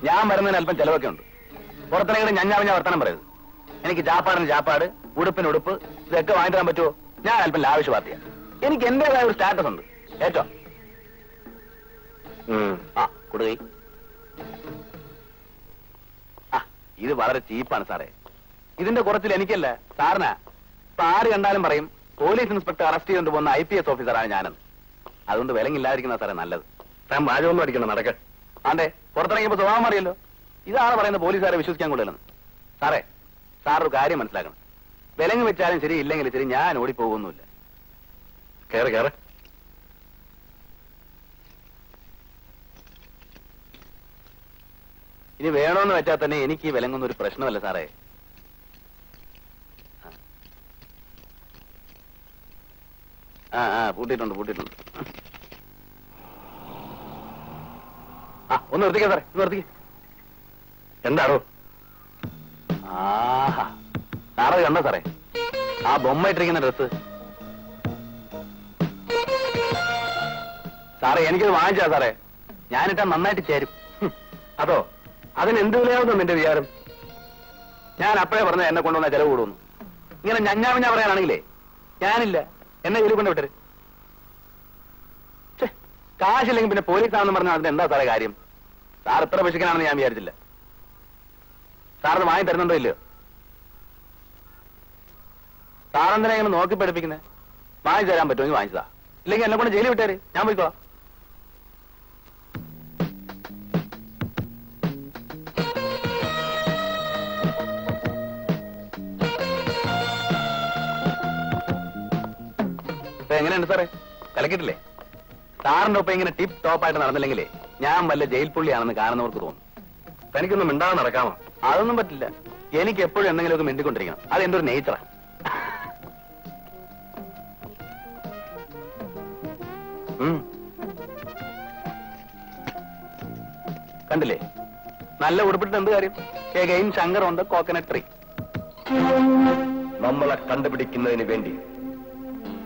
ഞാൻ വരുന്നതിന് അല്പം ചെലവൊക്കെ ഉണ്ട്. പുറത്തിറങ്ങി ഞഞ്ഞാവിഞ്ഞ വർത്തനം പറയരുത്. എനിക്ക് ചാപ്പാടിന് ചാപ്പാട്, ഉടുപ്പിന് ഉടുപ്പ്, ഇതൊക്കെ വാങ്ങി തരാൻ പറ്റുമോ? ഞാൻ അല്പം ലാവിഷ് പാർട്ടിയാണ്. എനിക്ക് എന്റേതായ ഒരു സ്റ്റാറ്റസ് ഉണ്ട്. ഏറ്റോ? ആ, കൊടുകൈ. ആ, ഇത് വളരെ ചീപ്പാണ് സാറേ. ഇതിന്റെ കുറച്ചിൽ എനിക്കല്ല, സാറിനാ. ഇപ്പൊ ആര് കണ്ടാലും പറയും പോലീസ് ഇൻസ്പെക്ടർ അറസ്റ്റ് ചെയ്തുകൊണ്ട് പോകുന്ന IPS ഓഫീസറാണ് ഞാനെന്ന്. അതുകൊണ്ട് വിലങ്ങില്ലാതിരിക്കുന്ന സാറേ നല്ലത്. താൻ വാചകമൊന്നും അടിക്കണം, നടക്ക. ആണ്ടേ, പുറത്തിറങ്ങിയപ്പോ സ്വഭാവം അറിയല്ലോ. ഇതാണ് പറയുന്ന പോലീസുകാരെ വിശ്വസിക്കാൻ കൊള്ളില്ലെന്ന്. സാറേ, സാറൊരു കാര്യം മനസ്സിലാക്കണം. വിലങ്ങ് വെച്ചാലും ശരി, ഇല്ലെങ്കിലും ശരി, ഞാൻ ഓടിപ്പോകുന്നില്ല. കേറ് കേറ്. ഇനി വേണമെന്ന് വെച്ചാൽ തന്നെ എനിക്ക് ഈ വിലങ്ങൊന്നും ഒരു പ്രശ്നമല്ല സാറേ. പൂട്ടിയിട്ടുണ്ട്. ആ, ഒന്ന് നിർത്തിക്കാം സാറേ, ഒന്ന് നിർത്തിക്ക. എന്താണോ? ആഹാ, സാറ് കണ്ടോ സാറേ ആ ബൊമ്മ ഇട്ടിരിക്കുന്ന ഡ്രസ്? സാറേ, എനിക്കത് വാങ്ങിച്ചാ സാറേ. ഞാനിട്ടാ നന്നായിട്ട് ചേരും. അതോ? അതിനെന്ത് വിലയാവുന്നു നിന്റെ വിചാരം? ഞാൻ അപ്പോഴേ പറഞ്ഞ എന്നെ കൊണ്ടുവന്ന ചെലവ് കൂടുന്നു. ഇങ്ങനെ ഞഞ്ഞാമിഞ്ഞ പറയാനാണെങ്കിലേ ഞാനില്ല, എന്നെ ജയിലിൽ കൊണ്ട് വിട്ടര്. കാശില്ലെങ്കിൽ പിന്നെ പോലീസാണെന്ന് പറഞ്ഞാൽ അതിന് എന്താ സാറേ കാര്യം? സാർ ഇത്ര പശിക്കനാണെന്ന് ഞാൻ വിചാരിച്ചില്ല. സാറിന് വാങ്ങി തരുന്നുണ്ടോ ഇല്ലയോ? സാറെന്തിനാ ഇങ്ങനെ നോക്കി പഠിപ്പിക്കുന്നത്? വാങ്ങിച്ചു തരാൻ പറ്റുമെങ്കിൽ വാങ്ങിച്ചതാ, ഇല്ലെങ്കിൽ എന്നെ കൊണ്ട് ജയിലിൽ വിട്ടേര്, ഞാൻ പോയിക്കോളാം. എങ്ങനെയുണ്ട് സാറേ? കലക്കിട്ടില്ലേ? സാറിന്റെ ഒപ്പം ഇങ്ങനെ ടിപ്പ് ടോപ്പ് ആയിട്ട് നടന്നില്ലെങ്കിലേ ഞാൻ വല്ല ജയിൽ പുള്ളിയാണെന്ന് കാണുന്നവർക്ക് തോന്നും. തനിക്കൊന്നും മിണ്ടാതെ നടക്കാമോ? അതൊന്നും പറ്റില്ല. എനിക്ക് എപ്പോഴും എന്തെങ്കിലുമൊക്കെ മിണ്ടിക്കൊണ്ടിരിക്കണം. അത് എന്റെ ഒരു നേച്ചറാ. കണ്ടില്ലേ, നല്ല ഉടുപ്പിട്ട് എന്ത് കാര്യം? കേകയും ശങ്കറുണ്ട്, കോക്കനട്ട് ട്രീ. നമ്മളെ കണ്ടുപിടിക്കുന്നതിന് വേണ്ടി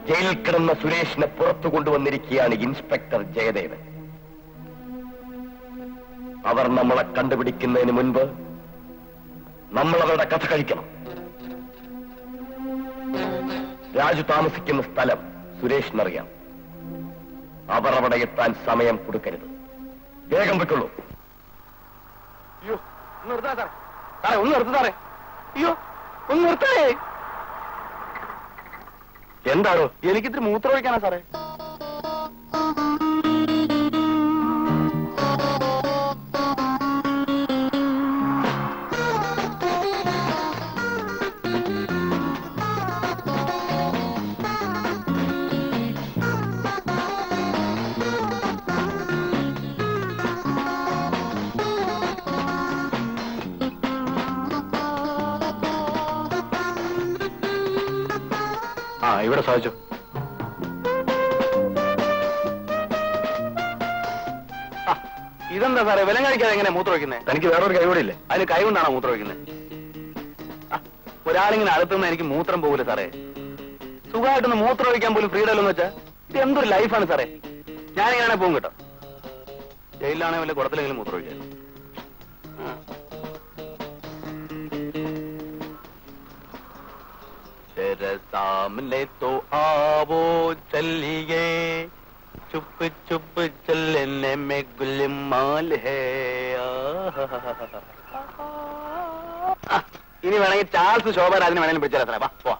ജയിലിൽ കിടന്ന സുരേഷിനെ പുറത്തു കൊണ്ടുവന്നിരിക്കുകയാണ് ഇൻസ്പെക്ടർ ജയദേവൻ. അവർ നമ്മളെ കണ്ടുപിടിക്കുന്നതിന് മുൻപ് നമ്മൾ അവരുടെ കഥ കഴിക്കണം. രാജു താമസിക്കുന്ന സ്ഥലം സുരേഷിനറിയാം. അവർ അവിടെ എത്താൻ സമയം കൊടുക്കരുത്. വേഗം വെക്കുള്ളൂ. അയ്യോ, ഒന്ന് നിർത്താ സാറേ. സാറേ, ഒന്ന് നിർത്ത സാറേ. അയ്യോ, ഒന്ന് നിർത്തേ. എന്താണോ? എനിക്കിത്തിരി മൂത്രമൊഴിക്കാനാ സാറേ. ഇവിടെ സാധിച്ചു. ഇതെന്താ സാറേ, വിലം കഴിക്കാതെ എങ്ങനെ മൂത്രമൊഴിക്കുന്നത്? തനിക്ക് വേറൊരു കൈ കൂടെ ഇല്ലേ? അതിന് കൈ കൊണ്ടാണോ മൂത്രമൊഴിക്കുന്നത്? ഒരാളിങ്ങനെ അടുത്തുനിന്ന് എനിക്ക് മൂത്രം പോകില്ല സാറേ. സുഖമായിട്ടൊന്ന് മൂത്രമൊഴിക്കാൻ പോലും ഫ്രീഡം എന്ന് വെച്ചാൽ ഇത് എന്തൊരു ലൈഫാണ് സാറേ. ഞാനിങ്ങനെ പോകും കേട്ടോ. ജയിലിലാണെങ്കിൽ വല്ല കുടത്തിലെങ്കിലും മൂത്രമൊഴിക്കാം. सामने तो आवो चलिए चुप चुप चलने में गुलमाल है. ഇനി വേണമെങ്കിൽ ചാൾസ് ശോഭരാജിന് വേണമെങ്കിലും പിടിച്ചാൽ വാ പോവാ.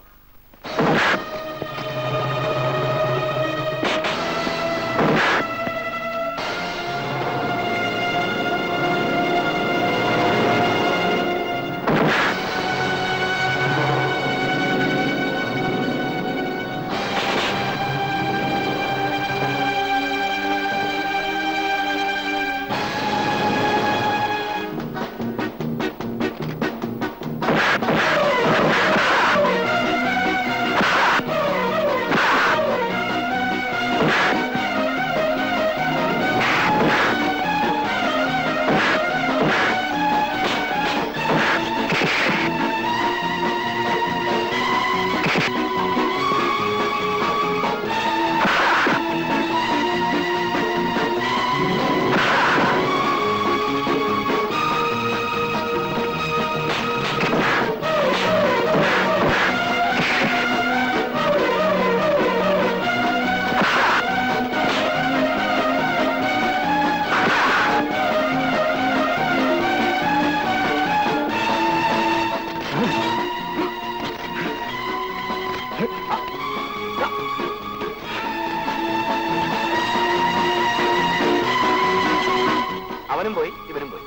അവനും പോയി ഇവനും പോയി.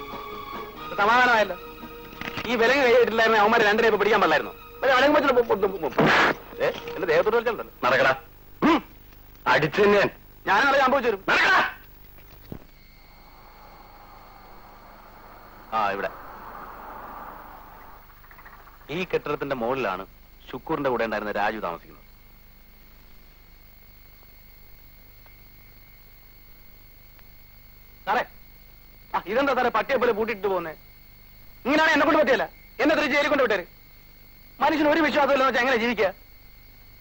സമാധാനമായല്ലോ. ഈ വിലങ്ങ് കൈയിട്ടില്ലായിരുന്നു അവന്മാരെ രണ്ടിനെ ഇപ്പൊ പിടിക്കാൻ പാടില്ലായിരുന്നു. എന്റെ ദേഹത്തോട്ട് വെച്ചിട്ടുണ്ടല്ലോ. നടക്കടാ, അടിച്ചു ഞാനത് സംഭവിച്ചു വരും. നടക്കടാ. ആ ഇവിടെ ഈ കെട്ടിടത്തിന്റെ മുകളിലാണ് ശുക്കൂറിന്റെ കൂടെ ഉണ്ടായിരുന്ന രാജു താമസിക്കുന്നത്. സാറേ, ഇതെന്താ സാറേ പട്ടിയെ പോലെ പൂട്ടിട്ട് പോകുന്നേ? ഇങ്ങനെയാണ് എന്നെ കൊണ്ട് പറ്റിയല്ല. എന്നെ തിരിച്ച് ജയിലിൽ കൊണ്ട് വിട്ടേര്. മനുഷ്യന് ഒരു വിശ്വാസമില്ലെന്ന് വെച്ചാൽ എങ്ങനെ ജീവിക്കുക?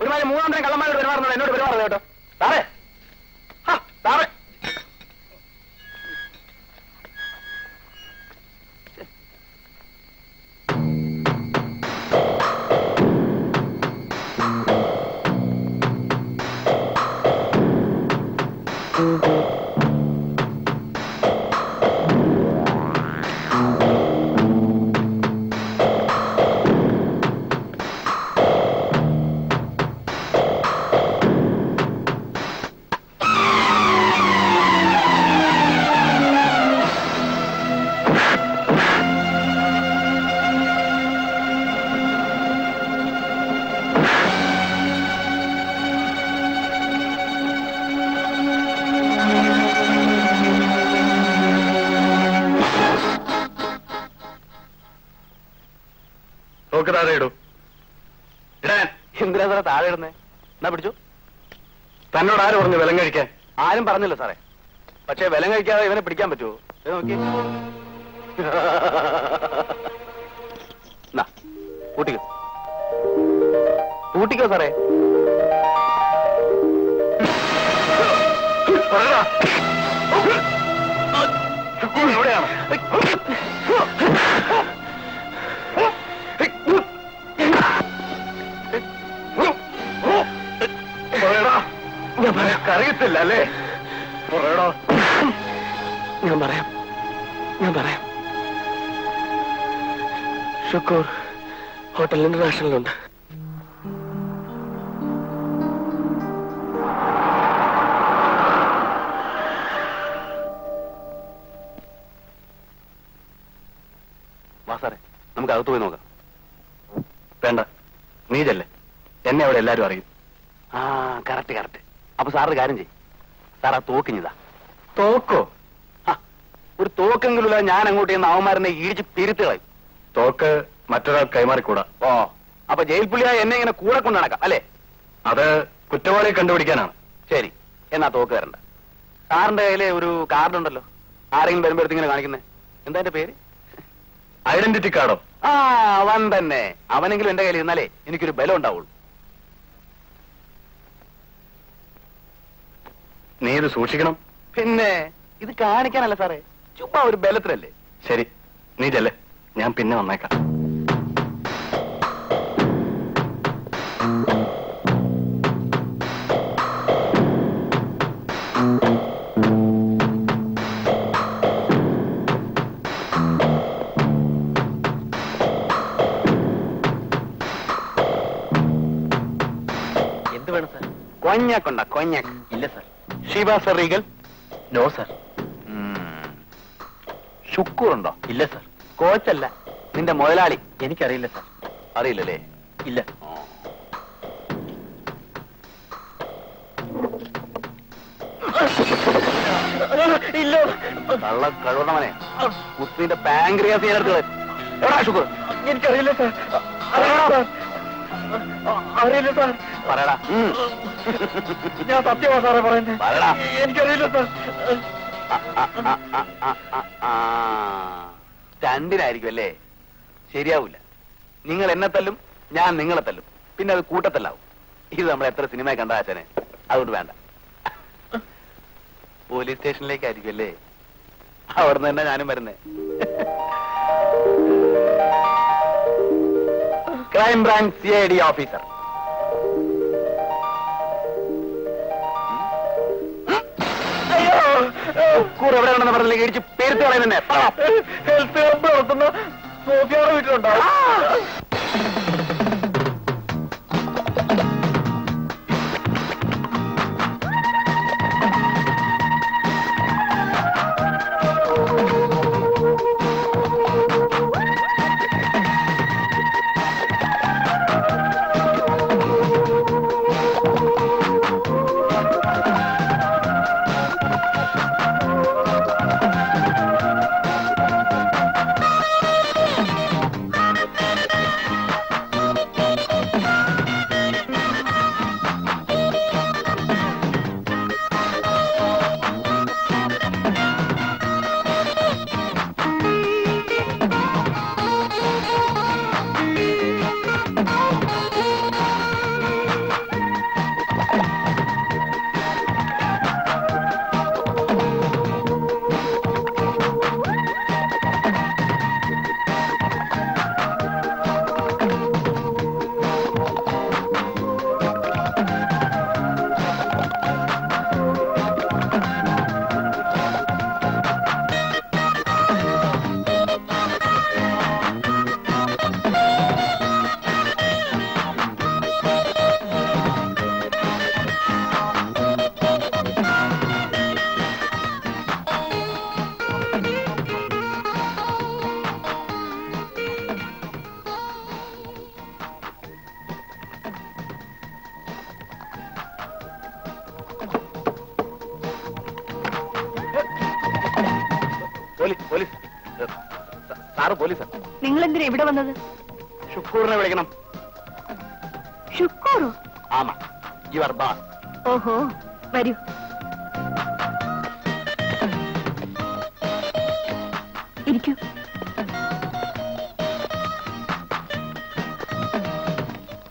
ഒരുമാതിരി മൂന്നാം തരം കള്ളന്മാരോട് പെരുമാറുന്നത് എന്നോട് പെരുമാറുന്നത് കേട്ടോ. സാറേ സാറേ താഴെ ഇടൂ. ഇടാൻ എന്തിനാ സാറേ താഴെ ഇടുന്നേ? എന്നാ പിടിച്ചു. തന്നോട് ആര് പറഞ്ഞു വിലം കഴിക്കാൻ? ആരും പറഞ്ഞില്ല സാറേ. പക്ഷെ വിലം കഴിക്കാതെ ഇവനെ പിടിക്കാൻ പറ്റുമോ? നോക്കി കൂട്ടിക്കോ കൂട്ടിക്കോ സാറേ. എവിടെയാണ്? അറിയത്തില്ല അല്ലേ? പറയടോ. ഞാൻ പറയാം. ഷുക്കൂർ ഹോട്ടൽ ഇന്റർനാഷണലുണ്ട്. വാ സാറേ, നമുക്ക് അകത്ത് പോയി നോക്കാം. വേണ്ട, നീ ചെല്ലേ. എന്നെ അവിടെ എല്ലാരും അറിയും. ആ കറക്റ്റ്. അപ്പൊ സാറിന് കാര്യം ചെയ്യും. സാർ ആ തോക്കിഞ്ഞതാ. തോക്കോ? ഒരു തോക്കെങ്കിലുള്ള ഞാൻ അങ്ങോട്ട് ചെന്ന് അവന്മാരനെ ഇടിച്ച് പിരിത്ത് കളയും. തോക്ക് മറ്റൊരാൾ കൈമാറിക്കൂടാ. ഓ, അപ്പൊ ജയിൽ പുള്ളിയായി എന്നെ ഇങ്ങനെ കൂടെ കൊണ്ട് നടക്കാം അല്ലേ? അത് കുറ്റവാളിയെ കണ്ടുപിടിക്കാനാണ്. ശരി, എന്നാ തോക്ക് തരണ്ട. സാറിന്റെ കയ്യില് ഒരു കാർഡ് ഉണ്ടല്ലോ, ആരെങ്കിലും വരുമ്പോഴത്തേക്ക് ഇങ്ങനെ കാണിക്കുന്നേ. എന്താ എന്റെ പേര്? ഐഡന്റിറ്റി കാർഡോ? ആ, അവൻ തന്നെ. അവനെങ്കിലും എന്റെ കയ്യിൽ ഇരുന്നാലേ എനിക്കൊരു ബലം ഉണ്ടാവുള്ളൂ. നീ ഇത് സൂക്ഷിക്കണം. പിന്നെ ഇത് കാണിക്കാനല്ല സാറേ, ചുമ്മാ ഒരു ബലത്തിലല്ലേ. ശരി, നീ ചെല്ലേ, ഞാൻ പിന്നെ വന്നേക്കാം. എന്ത് വേണം സാർ? കൊഞ്ഞാക്കുണ്ട, കൊഞ്ഞാക്ക്. ഇല്ല സാർ. ഷീബ സെറീഗൽ? No sir. ഷുക്കൂറുണ്ടോ? ഇല്ല സാർ. കോച്ചല്ല, നിന്റെ മുതലാളി. എനിക്കറിയില്ല സാർ. അറിയില്ലല്ലേ? ഇല്ല. ഇല്ല. കള്ള കഴിവണവനെ കുത്തിന്റെ പാങ്ക്രിയാസ് എടുത്ത് എവിടാ ഷുക്കൂർ? എനിക്കറിയില്ല സാർ. അറിയില്ല സാർ. പറയടാ. ഞാൻ സത്യമാ സാറേ പറയുന്നത്. പറയടാ. എനിക്കറിയില്ല സാർ. രണ്ടിനായിരിക്കും അല്ലേ? ശരിയാവൂല. നിങ്ങൾ എന്നെ തല്ലും, ഞാൻ നിങ്ങളെ തല്ലും, പിന്നെ അത് കൂട്ടത്തല്ലാവും. ഇത് നമ്മൾ എത്ര സിനിമ കണ്ട ആശാനെ, അതുകൊണ്ട് വേണ്ട. പോലീസ് സ്റ്റേഷനിലേക്കായിരിക്കും അല്ലേ? അവിടുന്ന് തന്നെ ഞാനും വരുന്നേ. Crime branch CID officer. എവിടെ ഉണ്ടെന്ന് പറഞ്ഞില്ലെങ്കിൽ ഇടിച്ച് പേരുത്ത് കളയുന്നെ. ഹെൽത്ത് ക്യാമ്പ് നടത്തുന്ന സോഫിയാടെ വീട്ടിലുണ്ടാവും. Police sir പോലീസാ. നിങ്ങൾ എന്തിനാ ഇവിടെ വന്നത്? ഷുക്കൂറിനെ വിളിക്കണം. ഷുക്കൂറോ? ആമാ, യുവർ ബാസ്. ഓഹോ, വരൂ. ഇരിക്കൂ.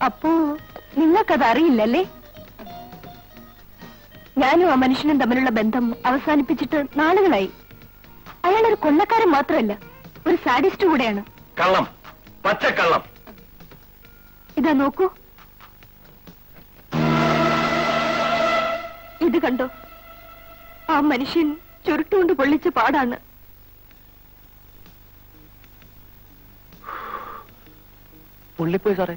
അപ്പോ നിങ്ങൾക്കത് അറിയില്ലല്ലേ? ഞാനും ആ മനുഷ്യനും തമ്മിലുള്ള ബന്ധം അവസാനിപ്പിച്ചിട്ട് നാളുകളായി. അയാളൊരു കൊല്ലക്കാരൻ മാത്രമല്ല, ഒരു സാഡിസ്റ്റ് കൂടെയാണ്. കള്ളം, പച്ചക്കള്ളം. ഇതാ നോക്കൂ, ഇത് കണ്ടോ? ആ മനുഷ്യൻ ചുരുട്ടുകൊണ്ട് പൊള്ളിച്ച പാടാണ്. പുള്ളിപ്പോയി സാറേ.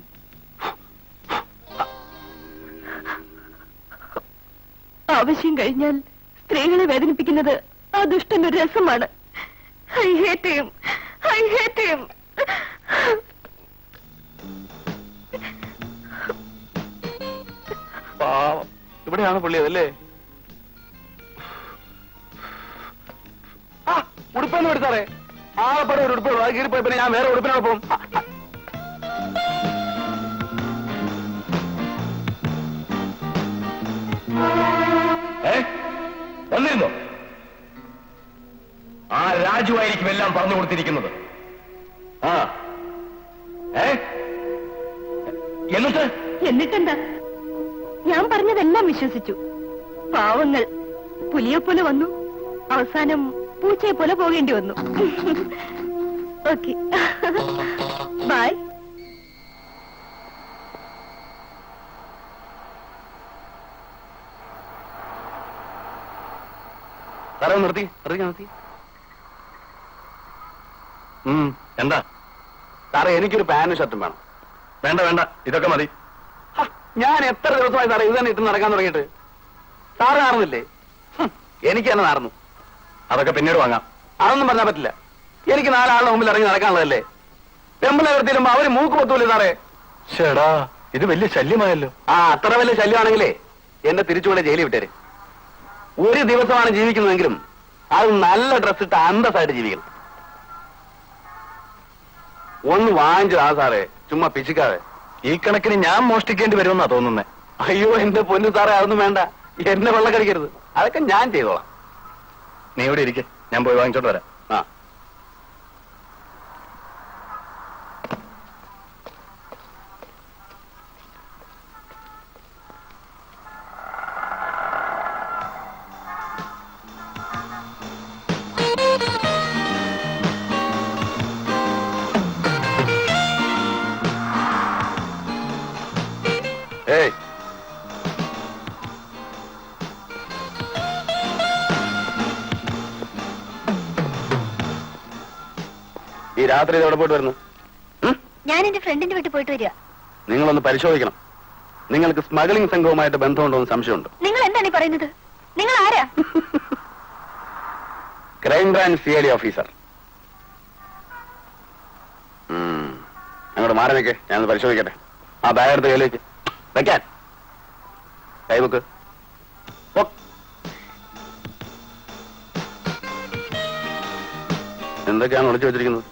ആവശ്യം കഴിഞ്ഞാൽ സ്ത്രീകളെ വേദനിപ്പിക്കുന്നത് ആ ദുഷ്ടന്റെ ഒരു രസമാണ്. I hate him. I hate him. പാവം, ഇവിടെയാണ് പുള്ളി അതല്ലേ? ആ ഉടുപ്പെന്ന് എടുത്താറേ. ആളെപ്പടെ ഒരു ഉടുപ്പ് കീറിപ്പോയി, പിന്നെ ഞാൻ വേറെ ഉടുപ്പിനോട് പോകും. വന്നിരുന്നോ? ആ രാജുവായിരിക്കും എല്ലാം പറഞ്ഞു കൊടുത്തിരിക്കുന്നത്. ആ എന്നിട്ടെന്താ? ഞാൻ പറഞ്ഞതെല്ലാം വിശ്വസിച്ചു. പാവങ്ങൾ പുലിയെപ്പോലെ വന്നു, അവസാനം പൂച്ചയെ പോലെ പോകേണ്ടി വന്നു. Okay, bye. സാറേ നിർത്തി നിർത്തി നിർത്തി. എന്താ സാറേ? എനിക്കൊരു പാന്റും ഷർട്ടും വേണം. വേണ്ട വേണ്ട, ഇതൊക്കെ മതി. ഞാൻ എത്ര ദിവസമായി സാറേ ഇത് തന്നെ ഇട്ട് നടക്കാൻ തുടങ്ങിയിട്ട്. സാറ് നടന്നില്ലേ? എനിക്ക് തന്നെ നടന്നു. അതൊക്കെ പിന്നീട് വാങ്ങാം. അതൊന്നും പറഞ്ഞാൽ പറ്റില്ല. എനിക്ക് 4 ആളുടെ മുമ്പിൽ ഇറങ്ങി നടക്കാനുള്ളതല്ലേ. പെമ്പിളെ നിർത്തിയിടുമ്പോ അവര് മൂക്ക് പൊത്തൂല്ലേ സാറേ? ചേടാ, ഇത് വലിയ ശല്യമായല്ലോ. അത്ര വലിയ ശല്യമാണെങ്കിലേ എന്നെ തിരിച്ചുകൊണ്ട് ജയിലിൽ വിട്ടേര്. ഒരു ദിവസമാണ് ജീവിക്കുന്നതെങ്കിലും അത് നല്ല ഡ്രസ് ഇട്ട് അന്തസ്സായിട്ട് ജീവിക്കണം. ഒന്ന് വാങ്ങിച്ചതാ സാറേ, ചുമ്മാ പിച്ചിക്കാതെ. ഈ കണക്കിന് ഞാൻ മോഷ്ടിക്കേണ്ടി വരുമെന്നാ തോന്നുന്നേ. അയ്യോ എന്റെ പൊന്നു സാറേ, അതൊന്നും വേണ്ട. എന്നെ വെള്ളം കടിക്കരുത്. അതൊക്കെ ഞാൻ ചെയ്തോളാം. നീ ഇവിടെ ഇരിക്കെ, ഞാൻ പോയി വാങ്ങിച്ചോട്ട് വരാം. ആ ഏയ്, ഈ രാത്രി എവിടെ പോയിട്ട് വരുന്നു? ഞാൻ എന്റെ ഫ്രണ്ടിന്റെ വീട്ടിൽ പോയിട്ട് വരിക. നിങ്ങളൊന്ന് പരിശോധിക്കണം. നിങ്ങൾക്ക് സ്മഗ്ലിംഗ് സംഘവുമായിട്ട് ബന്ധമുണ്ടോ എന്ന് സംശയമുണ്ട്. നിങ്ങൾ എന്താണ് ഈ പറയുന്നത്? നിങ്ങൾ ആരാ? Crime branch CID officer. അങ്ങോട്ട് മാറി നിൽക്കേ, ഞാനൊന്ന് പരിശോധിക്കട്ടെ. ആ ബാഗ് എടുത്ത് കയ്യിലേക്ക് വെക്കാൻ. കൈവക്ക്. എന്തൊക്കെയാണ് ഒളിച്ചു വെച്ചിരിക്കുന്നത്?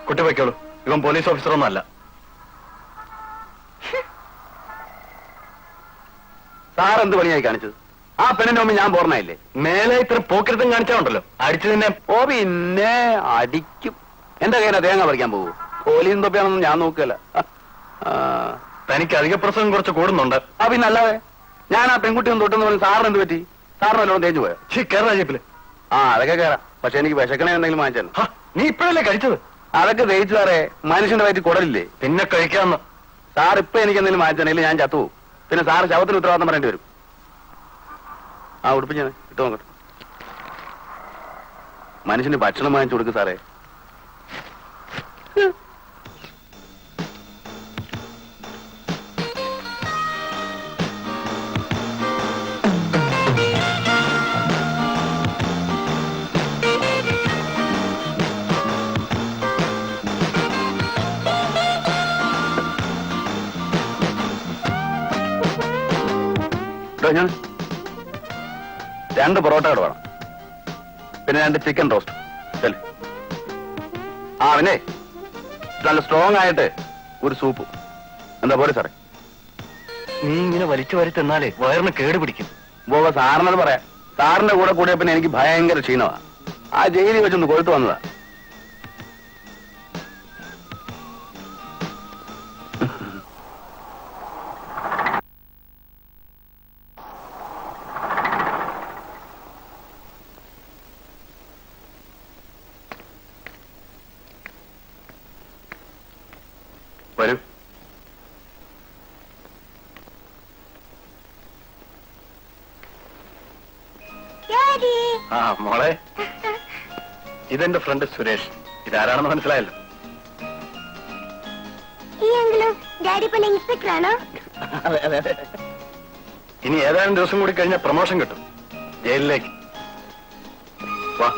കുട്ടി വയ്ക്കോളൂ, ഇവൻ പോലീസ് ഓഫീസറൊന്നും അല്ല. സാർ എന്ത് പണിയായി കാണിച്ചത്? ആ പെണ്ണിന്റെ മുമ്പ് ഞാൻ പോർണയില്ലേ? മേലെ ഇത്ര പോക്കിരുത്തം കാണിച്ചാണ്ടല്ലോ, അടിച്ചു തന്നെ. ഓ പിന്നെ അടിക്കും. എന്റെ കയ്യിലെ തേങ്ങ പറിക്കാൻ പോകൂ. പോലീസും തൊപ്പിയാണെന്നും ഞാൻ നോക്കുകയല്ല. തനിക്ക് അധിക പ്രസംഗം കുറച്ച് കൂടുന്നുണ്ട്. പിന്നെ അല്ലാതെ ഞാൻ ആ പെൺകുട്ടി ഒന്ന് തൊട്ടെന്ന് പറഞ്ഞ് സാറിന് എന്ത് പറ്റി? സാറിന് വല്ലോണം തേഞ്ഞു പോയോ? കേരള ജീപ്പില്. അതൊക്കെ കയറാം. പക്ഷെ എനിക്ക് വിശക്കണേ എന്തെങ്കിലും വാങ്ങിച്ചാൽ. നീ ഇപ്പോഴല്ലേ കഴിച്ചത്? അതൊക്കെ ദഹിച്ചു സാറേ. മനുഷ്യന്റെ വയറ്റിൽ കുടലില്ലേ? പിന്നെ കഴിക്കാന്ന്. സാർ ഇപ്പൊ എനിക്ക് എന്തെങ്കിലും വാങ്ങിച്ചാണെങ്കിൽ ഞാൻ ചത്തുപോകും. പിന്നെ സാറ് ശവത്തിന് ഉത്തരവാദിത്തം പറയേണ്ടി വരും. ഉടുപ്പ് ഞാൻ ഇട്ട് നോക്കട്ടെ. മനുഷ്യന് ഭക്ഷണം വാങ്ങിച്ചു കൊടുക്കും സാറേ. ഞാൻ 2 പൊറോട്ടകൾ വേണം. പിന്നെ 2 ചിക്കൻ റോസ്റ്റ്. ശരി. പിന്നെ നല്ല സ്ട്രോങ് ആയിട്ട് ഒരു സൂപ്പ്. എന്താ പോലെ സാറേ? നീ ഇങ്ങനെ വലിച്ചു വരി തന്നാലേ വയറിന് കേട് പിടിക്കും. സാറിനത് പറയാം. സാറിന്റെ കൂടെ കൂടിയ പിന്നെ എനിക്ക് ഭയങ്കര ക്ഷീണമാണ്. ആ ജയിലിൽ വെച്ചൊന്ന് കൊഴുത്തു വന്നതാ. വരൂ. മോളെ, ഇതെന്റെ ഫ്രണ്ട് സുരേഷ്. ഇതാരാണെന്ന് മനസ്സിലായല്ലോ. ഇനി ഏതാനും ദിവസം കൂടി കഴിഞ്ഞാൽ പ്രമോഷൻ കിട്ടും ജയിലിലേക്ക്. വാ.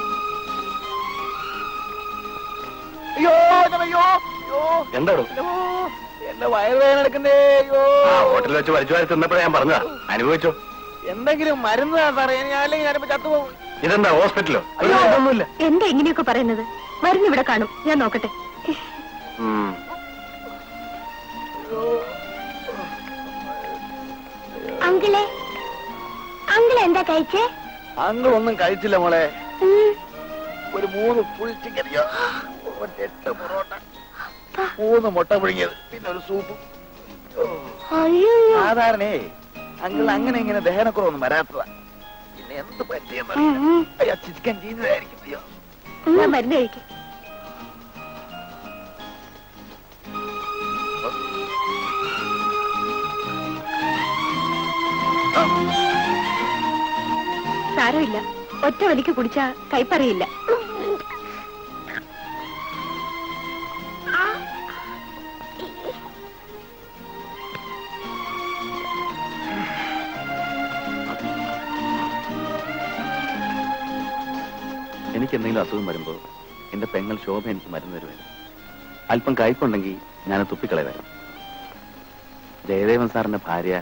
എന്താണോ എന്റെ വയറുവേദന എടുക്കുന്നേ. ഹോട്ടലിൽ വെച്ച് വലിച്ചു വാരി തിന്നപ്പോഴേ ഞാൻ പറഞ്ഞതാ. അനുഭവിച്ചോ? എന്തെങ്കിലും മരുന്ന് സാറേ, അല്ലെങ്കിൽ ഞാനിപ്പോ ചത്തുപോകും. ഇതെന്താ ഹോസ്പിറ്റലോ? ഒന്നുമില്ല. എന്താ ഇങ്ങനെയൊക്കെ പറയുന്നത്? മരുന്ന് ഇവിടെ കാണും, ഞാൻ നോക്കട്ടെ. അങ്കിളെ, അങ്കിൾ എന്താ കഴിച്ചേ? അങ്കിൾ ഒന്നും കഴിച്ചില്ല മോളെ. ഉം. ഒരു 3 ഫുൾ ചിക്കൻ, 8 പൊറോട്ട, 3 മുട്ട പുഴുങ്ങിയത്, പിന്നെ ഒരു സൂപ്പ്. അയ്യോ. സാധാരണേ അങ്കിൾ അങ്ങനെ ഇങ്ങനെ ദഹനക്കുറവൊന്നും വരാത്തതാ. പിന്നെ എന്ത് പറ്റിയെന്ന് ചിക്കൻ ചെയ്തതായിരിക്കും. അയ്യോ, ഞാൻ മരുന്ന് കഴിക്കും. സാരമില്ല, ഒറ്റ വലിക്ക് കുടിച്ചാ കൈപ്പറിയില്ല. എനിക്ക് എന്തെങ്കിലും അസുഖം വരുമ്പോൾ എന്റെ പെങ്ങൾ ശോഭ എനിക്ക് മരുന്ന് തരുമായിരുന്നു. അല്പം കയ്പുണ്ടെങ്കിൽ ഞാൻ തുപ്പിക്കളയുമായിരുന്നു. ജയദേവൻ സാറിന്റെ ഭാര്യ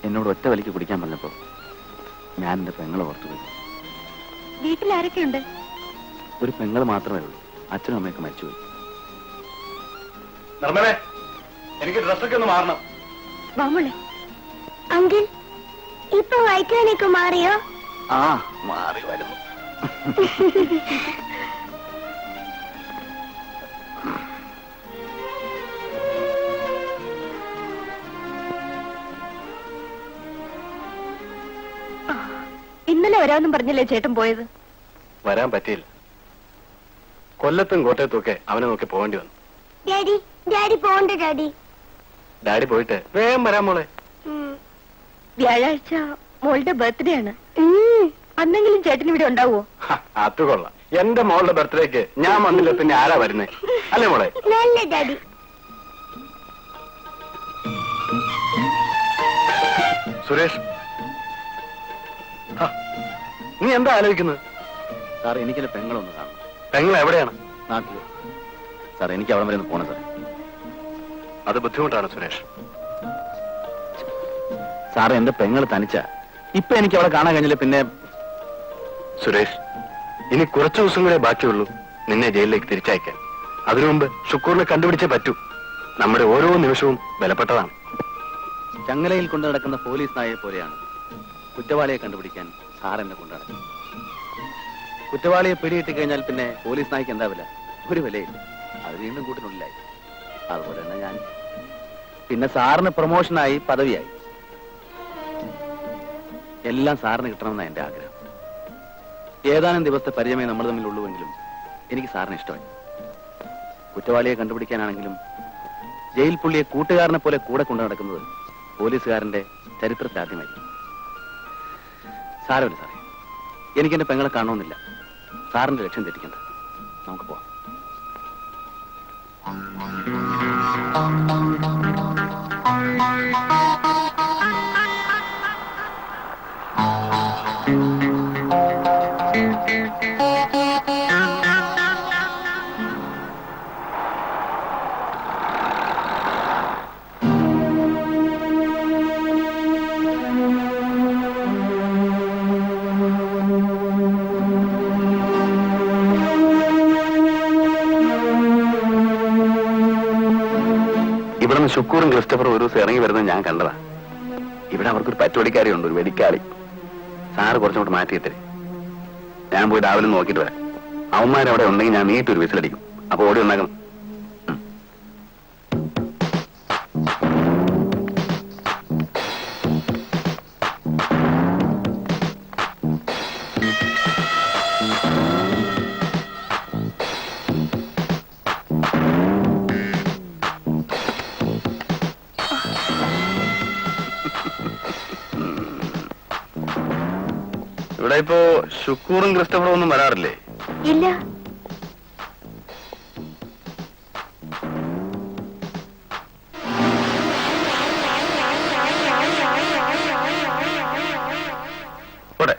എന്നോട് ഒറ്റ വലിക്ക് കുടിക്കാൻ പറഞ്ഞപ്പോ ഞാൻ എന്റെ പെങ്ങളെ ഓർത്തുപോയി. വീട്ടിൽ ആരൊക്കെയുണ്ട്? ഒരു പെങ്ങൾ മാത്രമേ ഉള്ളൂ. അച്ഛനും അമ്മയൊക്കെ മരിച്ചുപോയി. നിർമ്മലേ, എനിക്ക് ഡ്രസ്സൊക്കെ ഒന്ന് മാറണം. വാമോളെ. അങ്കിൾ, ഇപ്പൊ വയറ്റുവേനൊക്കെ മാറിയോ? ആ, മാറി വരുന്നു. ഇന്നലെ വരാമെന്നും പറഞ്ഞല്ലേ ചേട്ടൻ പോയത്? വരാൻ പറ്റിയില്ല. കൊല്ലത്തും കോട്ടയത്തും ഒക്കെ അവനെ നോക്കി പോകേണ്ടി വന്നു. ഡാഡി, ഡാഡി പോണ്ട ഡാഡി. ഡാഡി പോയിട്ട് വേഗം വരാൻ മോളെ. വ്യാഴാഴ്ച മോളുടെ ബർത്ത്ഡേ ആണ്. അന്നെങ്കിലും ചേട്ടൻ ഇവിടെ ഉണ്ടാവോ? അത് കൊള്ളാം. എന്റെ മോളുടെ ബർത്ത്ഡേക്ക് ഞാൻ വന്നില്ല, പിന്നെ ആരാ വരുന്നേ? അല്ലേ മോളെ? നല്ല ഡാഡി. സുരേഷ്, നീ എന്താ ആലോചിക്കുന്നത്? സാർ, എനിക്കെന്റെ പെങ്ങളൊന്ന് കാണണം. പെങ്ങൾ എവിടെയാണ്? നാട്ടില്. സാർ, എനിക്ക് അവിടെ വരെ ഒന്ന് പോണം സാർ. അത് ബുദ്ധിമുട്ടാണ് സുരേഷ്. സാറ് എന്റെ പെങ്ങൾ തനിച്ച ഇപ്പൊ എനിക്ക് അവളെ കാണാൻ കഴിഞ്ഞില്ല. പിന്നെ സുരേഷ്, ഇനി കുറച്ചു ദിവസം കൂടെ ബാക്കിയുള്ളൂ നിന്നെ ജയിലിലേക്ക് തിരിച്ചയക്കാൻ. അതിനു മുമ്പ് ഷുക്കൂറിനെ കണ്ടുപിടിച്ചേ പറ്റൂ. നമ്മുടെ ഓരോ നിമിഷവും വിലപ്പെട്ടതാണ്. ചങ്ങലയിൽ കൊണ്ടു നടക്കുന്ന പോലീസ് നായയെ പോലെയാണ് കുറ്റവാളിയെ കണ്ടുപിടിക്കാൻ സാർ എന്നെ കൊണ്ടു നടക്കുന്നത്. കുറ്റവാളിയെ പിടികിട്ടി കഴിഞ്ഞാൽ പിന്നെ പോലീസ് നായ്ക്ക് എന്താ വില? ഒരു വിലയില്ല. അത് വീണ്ടും കൂട്ടിനുള്ളിലായി. അതുപോലെ തന്നെ ഞാൻ. പിന്നെ സാറിന് പ്രൊമോഷനായി, പദവിയായി. എല്ലാം സാറിന് കിട്ടണമെന്നാണ് എന്റെ ആഗ്രഹം. ഏതാനും ദിവസത്തെ പരിചയമേ നമ്മൾ തമ്മിലുള്ളൂവെങ്കിലും എനിക്ക് സാറിന് ഇഷ്ടമായി. കുറ്റവാളിയെ കണ്ടുപിടിക്കാനാണെങ്കിലും ജയിൽ പുള്ളിയെ കൂട്ടുകാരനെ പോലെ കൂടെ കൊണ്ടു നടക്കുന്നത് പോലീസുകാരന്റെ ചരിത്രത്തിൽ ആദ്യമായി. സാരമില്ല സാറേ, എനിക്കെന്റെ പെങ്ങളെ കാണണമെന്നില്ല. സാറിന്റെ ലക്ഷ്യം തെറ്റിക്കണ്ട. നമുക്ക് പോവാം. ഇവിടുന്ന് ഷുക്കൂറും ക്രിസ്റ്റഫറും ഒരു ദിവസം ഇറങ്ങി വരുന്നത് ഞാൻ കണ്ടതാ. ഇവിടെ അവർക്കൊരു പറ്റുവടിക്കാരിയുണ്ട്, ഒരു വെടിക്കാളി. സാറ് കുറച്ചുകൂടെ മാറ്റിയിട്ടേ. ഞാൻ പോയി രാവിലെ നോക്കിയിട്ട് വരാം. അവന്മാരവിടെ ഉണ്ടെങ്കിൽ ഞാൻ നീട്ടൊരു വിസിലടിക്കും. അപ്പൊ ഓടി ഉണ്ടാകും. ഇവിടെ ഇപ്പോ ഷുക്കൂറും ക്രിസ്റ്റഫറും ഒന്നും വരാറില്ലേ? ഇല്ല. ഇവിടെ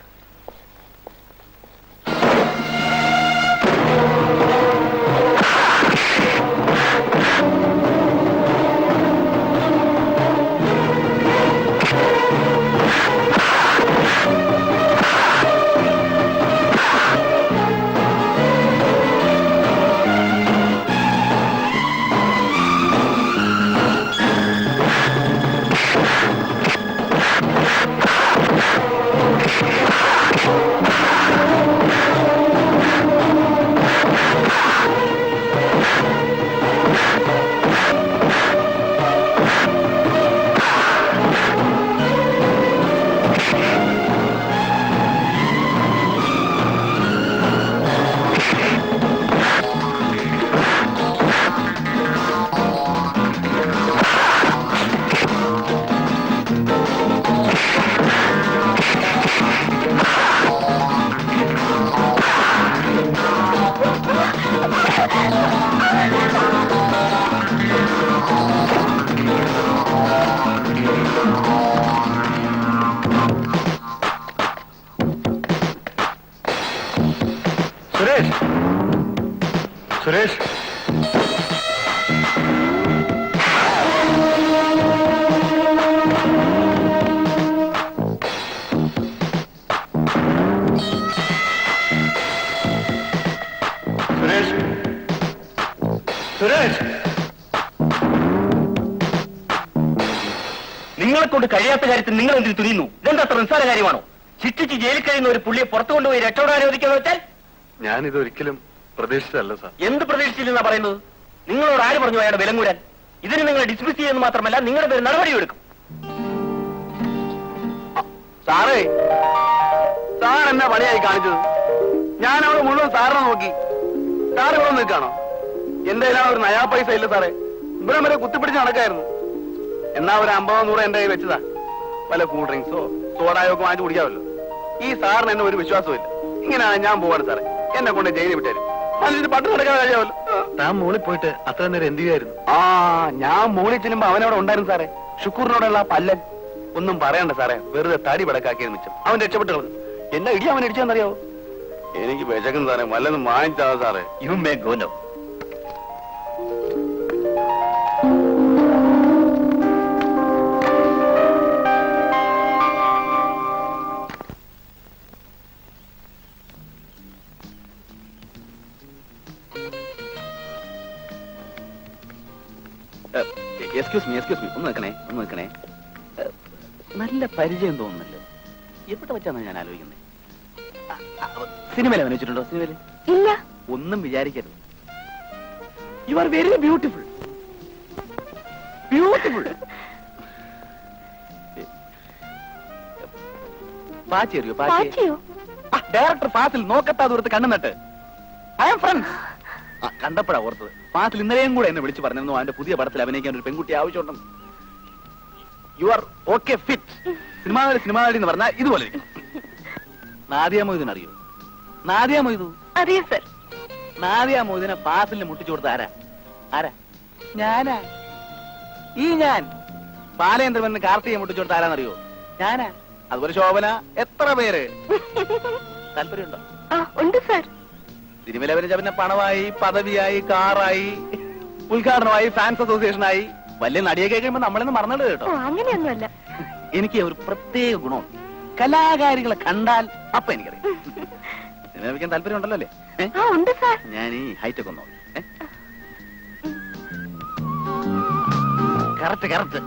സുരേഷ് സുരേഷ് സുരേഷ് സുരേഷ് നിങ്ങളെ കൊണ്ട് കഴിയാത്ത കാര്യത്തിൽ നിങ്ങൾ എന്തിന് തുനിയുന്നു? ഇതെന്താ അത്ര നിസ്സാര കാര്യമാണോ? ശിക്ഷിച്ച് ജയിലിൽ കഴിയുന്ന ഒരു പുള്ളിയെ പുറത്തു കൊണ്ടുപോയി രക്ഷപ്പെടാൻ അനുവദിക്കാന്ന് വെച്ചാൽ ഞാനിതൊരിക്കലും പ്രതീക്ഷിച്ചതല്ല സാർ. എന്ത് പ്രതീക്ഷിച്ചില്ലെന്നാ പറയുന്നത്? നിങ്ങളോട് ആര് പറഞ്ഞു അയാളുടെ ബലം കൂടാൻ? ഇതിന് നിങ്ങൾ ഡിസ്മിസ് ചെയ്യുന്നത് മാത്രമല്ല നിങ്ങളുടെ പേര് നടപടിയെടുക്കും. സാറേ, സാർ എന്നാ പണിയായി കാണിച്ചത്? ഞാൻ അവിടെ മുഴുവൻ സാറിനെ നോക്കി. സാർ ഇവിടെ നിൽക്കാണോ? എന്റെ കയ്യിലാണ് ഒരു നയാ പൈസ ഇല്ല സാറേ. ഇവിടെ വരെ കുത്തിപ്പിടിച്ച് നടക്കായിരുന്നു. എന്നാ ഒരു 50-100 എന്റെ കയ്യിൽ വെച്ചതാ. വല്ല കൂൾ ഡ്രിങ്ക്സോ സോഡായോ ഒക്കെ വാങ്ങിച്ചു കുടിക്കാമല്ലോ. ഈ സാറിന് എന്നെ ഒരു വിശ്വാസവും ഇല്ല. ഇങ്ങനെയാണ് ഞാൻ പോവാണ് സാറേ. എന്നെ കൊണ്ട് ജയിലിൽ വിട്ടേരും. അതിന് പട്ട് നടക്കാൻ കഴിയാമല്ലോ. താൻ മുകളിൽ പോയിട്ട് അത്ര നേരം എന്ത് ചെയ്യായിരുന്നു? ഞാൻ മുകളിൽ ചെല്ലുമ്പോ അവനവിടെ ഉണ്ടായിരുന്നു സാറേ. ഷുക്കൂറിനോടുള്ള പല്ലൻ. ഒന്നും പറയണ്ട സാറേ, വെറുതെ തടി പടക്കാക്കിയത് മിച്ചം. അവൻ രക്ഷപ്പെട്ടു കളഞ്ഞു. എന്നെ ഇടി അവൻ ഇടിച്ചെന്നറിയാവോ? എനിക്ക് വിശക്കുന്നു സാറേ, വല്ലതും വാങ്ങിച്ചാ സാറേ. You may go now. Excuse me ഒന്ന് നിൽക്കണേ. നല്ല പരിചയം തോന്നുന്നല്ലോ. എവിടെ വെച്ചാണ് ഞാൻ ആലോചിക്കുന്നത്? സിനിമയിൽ അഭിനയിച്ചിട്ടുണ്ടോ? സിനിമയിൽ ഇല്ല. ഒന്നും വിചാരിക്കരുത്. You are very beautiful. Pachi അറിയോ? പാച്ചിയോ? ഡയറക്ടർ ഫാസിൽ നോക്കത്താ ദൂരത്ത് കണ്ണു നട്ട്. I am friends. കണ്ടപ്പോഴാ ഓർത്തത്. ഫാസിൽ ഇന്നലെയും കൂടെ എന്നെ വിളിച്ചു പറഞ്ഞിരുന്നു അവന്റെ പുതിയ പടത്തിൽ അഭിനയിക്കാൻ ഒരു പെൺകുട്ടി ആവശ്യമുണ്ടെന്ന്. You are okay fit. Cinema നടി എന്ന് പറഞ്ഞാൽ ഇതുപോലെ നാദിയ മൊയ്തീൻ അറിയോ? നാദിയ മൊയ്തു അറിയാം സർ. നാദിയ മൊയ്തീനെ ഫാസിലിന് മുട്ടിച്ചു കൊടുത്ത ആരാ? ഞാനാ. ഞാൻ ബാലേന്ദ്രൻ കാർത്തികയെ മുട്ടിച്ചു കൊടുത്ത ആരാന്നറിയോ? ഞാനാ. അതുപോലെ ശോഭന. എത്ര പേര്? താല്പര്യമുണ്ടോ? ഉണ്ട് സർ. സിനിമയിൽ അഭിനയിച്ച പിന്നെ പണമായി, പദവിയായി, കാറായി, ഉദ്ഘാടനമായി, ഫാൻസ് അസോസിയേഷനായി. വലിയ നടിയൊക്കെ കഴിയുമ്പോ നമ്മളെന്ന് മറന്നിട്ട് കേട്ടോ. അങ്ങനെയൊന്നുമല്ല. എനിക്ക് ഒരു പ്രത്യേക ഗുണം, കലാകാരികളെ കണ്ടാൽ അപ്പൊ എനിക്കറിയാം. സിനിമ വയ്ക്കാൻ താല്പര്യം ഉണ്ടല്ലോ അല്ലേ? ഉണ്ട് സാർ. ഞാൻ ഈ ഹൈറ്റൊക്കെ ഒന്ന് കറക്റ്റ്.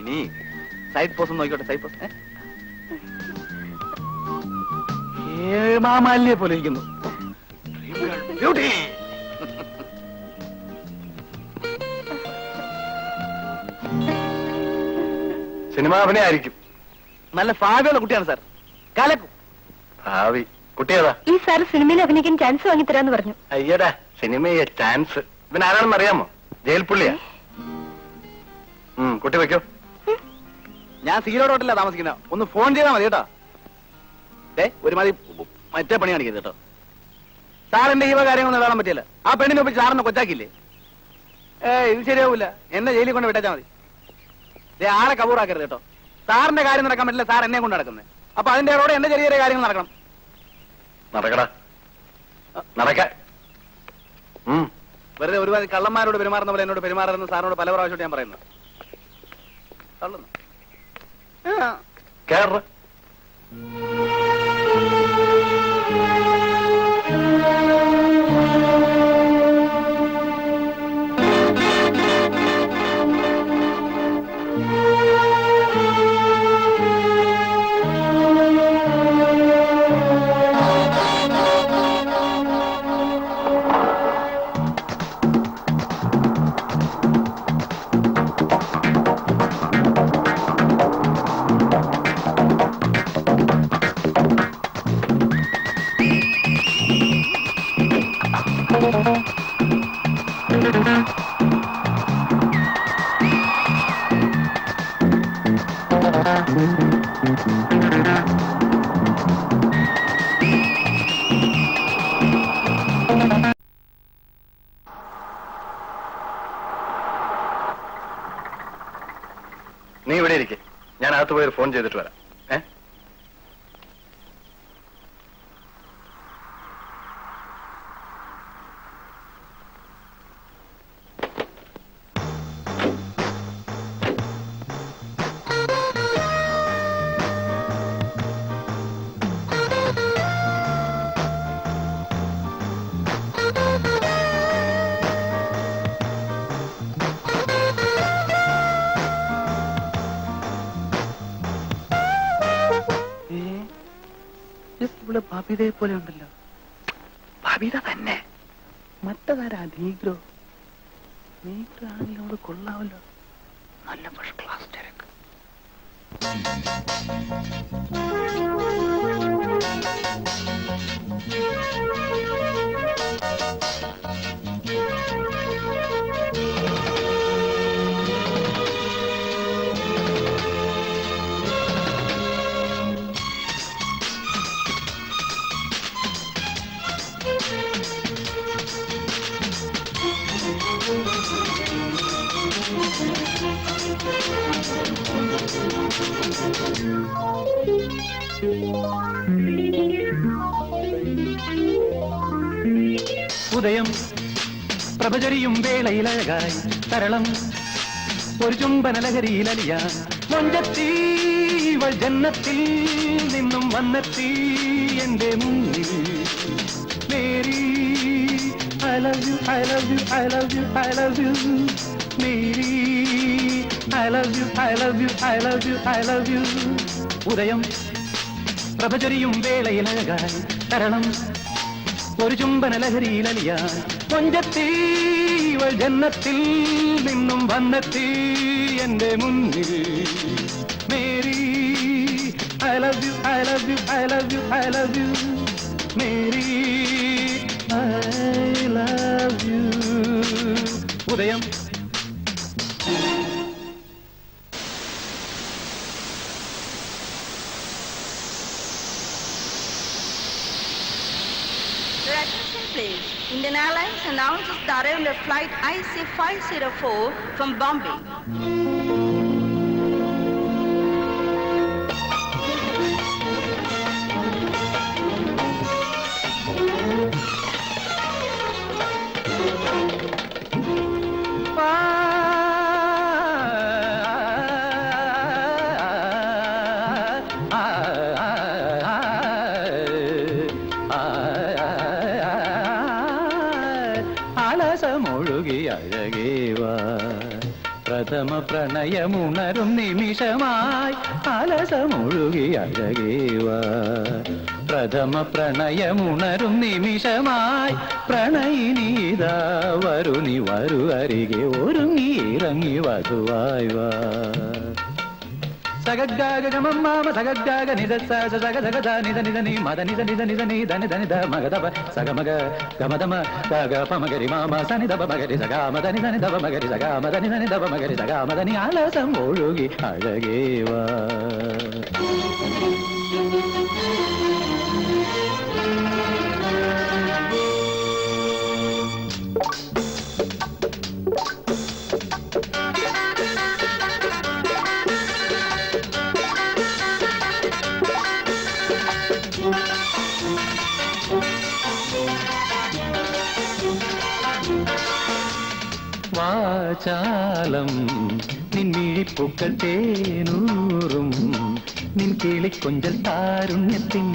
ഇനി സൈഡ് പോസ് നോക്കിക്കോട്ടെ. സൈഡ് പോസ് മാമാലിയെ പോലെ ഇരിക്കുന്നു. ബ്യൂട്ടി. സിനിമ അഭിനയായിരിക്കും. നല്ല ഭാവിയുള്ള കുട്ടിയാണ് സാർ. കലക്കും. ഭാവി കുട്ടിയേതാ? ഈ സാർ സിനിമയിൽ അഭിനയിക്കാൻ ചാൻസ് വാങ്ങിത്തരാന്ന് പറഞ്ഞു. അയ്യടാ, സിനിമയെ ചാൻസ്. ഇവൻ ആരാണെന്ന് അറിയാമോ? ജയിൽ പുള്ളിയാ. കുട്ടി വെക്കോ. ഞാൻ സീലോടോട്ടല്ല താമസിക്കുന്ന. ഒന്ന് ഫോൺ ചെയ്താൽ മതി കേട്ടോ. ഒരുമാതിരി മറ്റേ പണി കാണിക്കരുത് കേട്ടോ. സാറിന്റെ ഈ കാര്യങ്ങളൊന്നും കാണാൻ പറ്റില്ല. ആ പെണ്ണിനെ ഒപ്പിച്ച് സാറിനെ കൊച്ചാക്കില്ലേ? ഇത് ശരിയാവൂല. എന്നെ ജയിലിൽ കൊണ്ട് വിട്ടാച്ചാൽ മതി. ആളെ കബൂറാക്കരുത് കേട്ടോ. സാറിന്റെ കാര്യം നടക്കാൻ പറ്റില്ല, സാർ എന്നെ കൊണ്ട് നടക്കുന്നത്. അപ്പൊ അതിന്റെ ഇടോടെ എന്റെ ചെറിയ ചെറിയ കാര്യങ്ങൾ നടക്കണം. നടക്കടാ, നടക്കാൻ. വെറുതെ ഒരുപാട് കള്ളന്മാരോട് പെരുമാറുന്ന പോലെ എന്നോട് പെരുമാറുന്ന സാറിനോട് പല പ്രാവശ്യം ഞാൻ പറയുന്നു. തള്ളുന്നു. കേറ. നീ ഇവിടെ ഇരിക്കെ, ഞാൻ അകത്ത് പോയി ഫോൺ ചെയ്തിട്ട് വരാം. ഇവള് ബബിതയെ പോലെ ഉണ്ടല്ലോ. ബബിത തന്നെ. മറ്റതാരാ? നീഗ്രോ. നീഗ്രോ ആണെങ്കിൽ അവള് കൊള്ളാവല്ലോ. നല്ല ഫസ്റ്റ് ക്ലാസ് തിരക്ക്. ഉദയം പ്രഭചരിയും വേളയിലഴകായി തരളം ഒരു ചുംബനലഹരിയിലലിയാൻ മൊഞ്ചത്തി ഇവൾ ജന്നത്തിൽ നിന്നും വന്നെത്തി എന്റെ മുന്നിൽ. Mary I love you, I love you, I love you, I love you. Mary I love you, I love you, I love you, I love you. ഉദയം പ്രഭചരിയും വേളയിലഴകായി തരളം ഒരു ചുംബനലഹരിയിലലിയാൻ മൊഞ്ചത്തി ഇവൾ ജന്നത്തിൽ നിന്നും വന്നെത്തി എന്റെ മുന്നിൽ. Mary I love you, I love you, I love you, I love you. Mary I love you. ഉദയം Attention please. Indian Airlines announces the arrival of flight IC504 from Bombay. ആലസമൊഴുകി അഴകേവാ പ്രഥമ പ്രണയമുണരും നിമിഷമായി. ആലസമൊഴുകി അഴകേവാ പ്രഥമ പ്രണയമുണരും നിമിഷമായി. പ്രണയിനീതാ വരുനി വരു അരികെ ഒരുങ്ങി ഇറങ്ങി വധുവായി വാ. സഗഗാഗമമ്മാമ സഗഗാഗ നിദസ സഗസഗദ നിദ നിദനി മദ നിദ നിദ നിദനി ധനി ധനി ധ മഗദപ സഗമഗ ഗമദമ ഗഗ പമഗരി മാമ സനി ദപ മഗരി സഗാമദനി ധനി ദപ മഗരി സഗാമദനി ധനി ദപ മഗരി സഗാമദനി ആലസം ഒഴുകി അഴകേവാ. വാചാലം നിൻമിഴിപ്പൂക്കൾ തേനൂറും നിൻ കിളിക്കൊഞ്ചൽ താരുണ്യത്തിൻ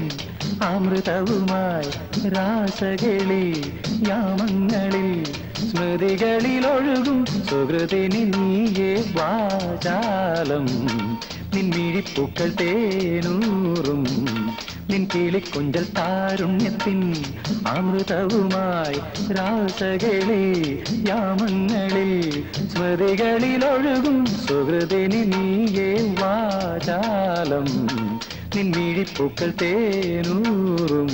അമൃതവുമായി രാസകളി യാമങ്ങളിൽ സ്മൃതികളിൽ ഒഴുകും സുഹൃതിനി നീയേ. വാചാലം നിൻമിഴിപ്പൂക്കൾ തേനൂറും നിൻ കിളിക്കൊഞ്ചൽ താരുണ്യത്തിൻ അമൃതവുമായി രാസകളി യാമങ്ങളിൽ സ്മൃതികളിൽ ഒഴുകും സുഹൃതിനി നീയേ. വാചാലം നിൻമിഴിപ്പൂക്കൾ തേനൂറും.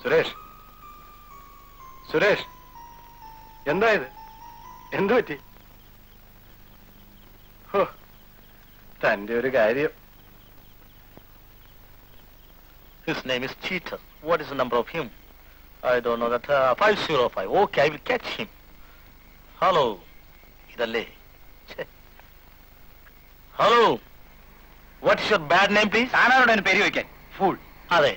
സുരേഷ്, സുരേഷ്, എന്താ ഇത്? എന്തു പറ്റി? ഹോ, തന്റെ ഒരു കാര്യം. His name is Cheetah. What is the number of him? I don't know that. 505. Okay, I will catch him. Hello. Idalle. Hello. What is your bad name, please? ആനാരോടാണ് പേര് വയ്ക്കാൻ? ഫൂൾ. അതെ.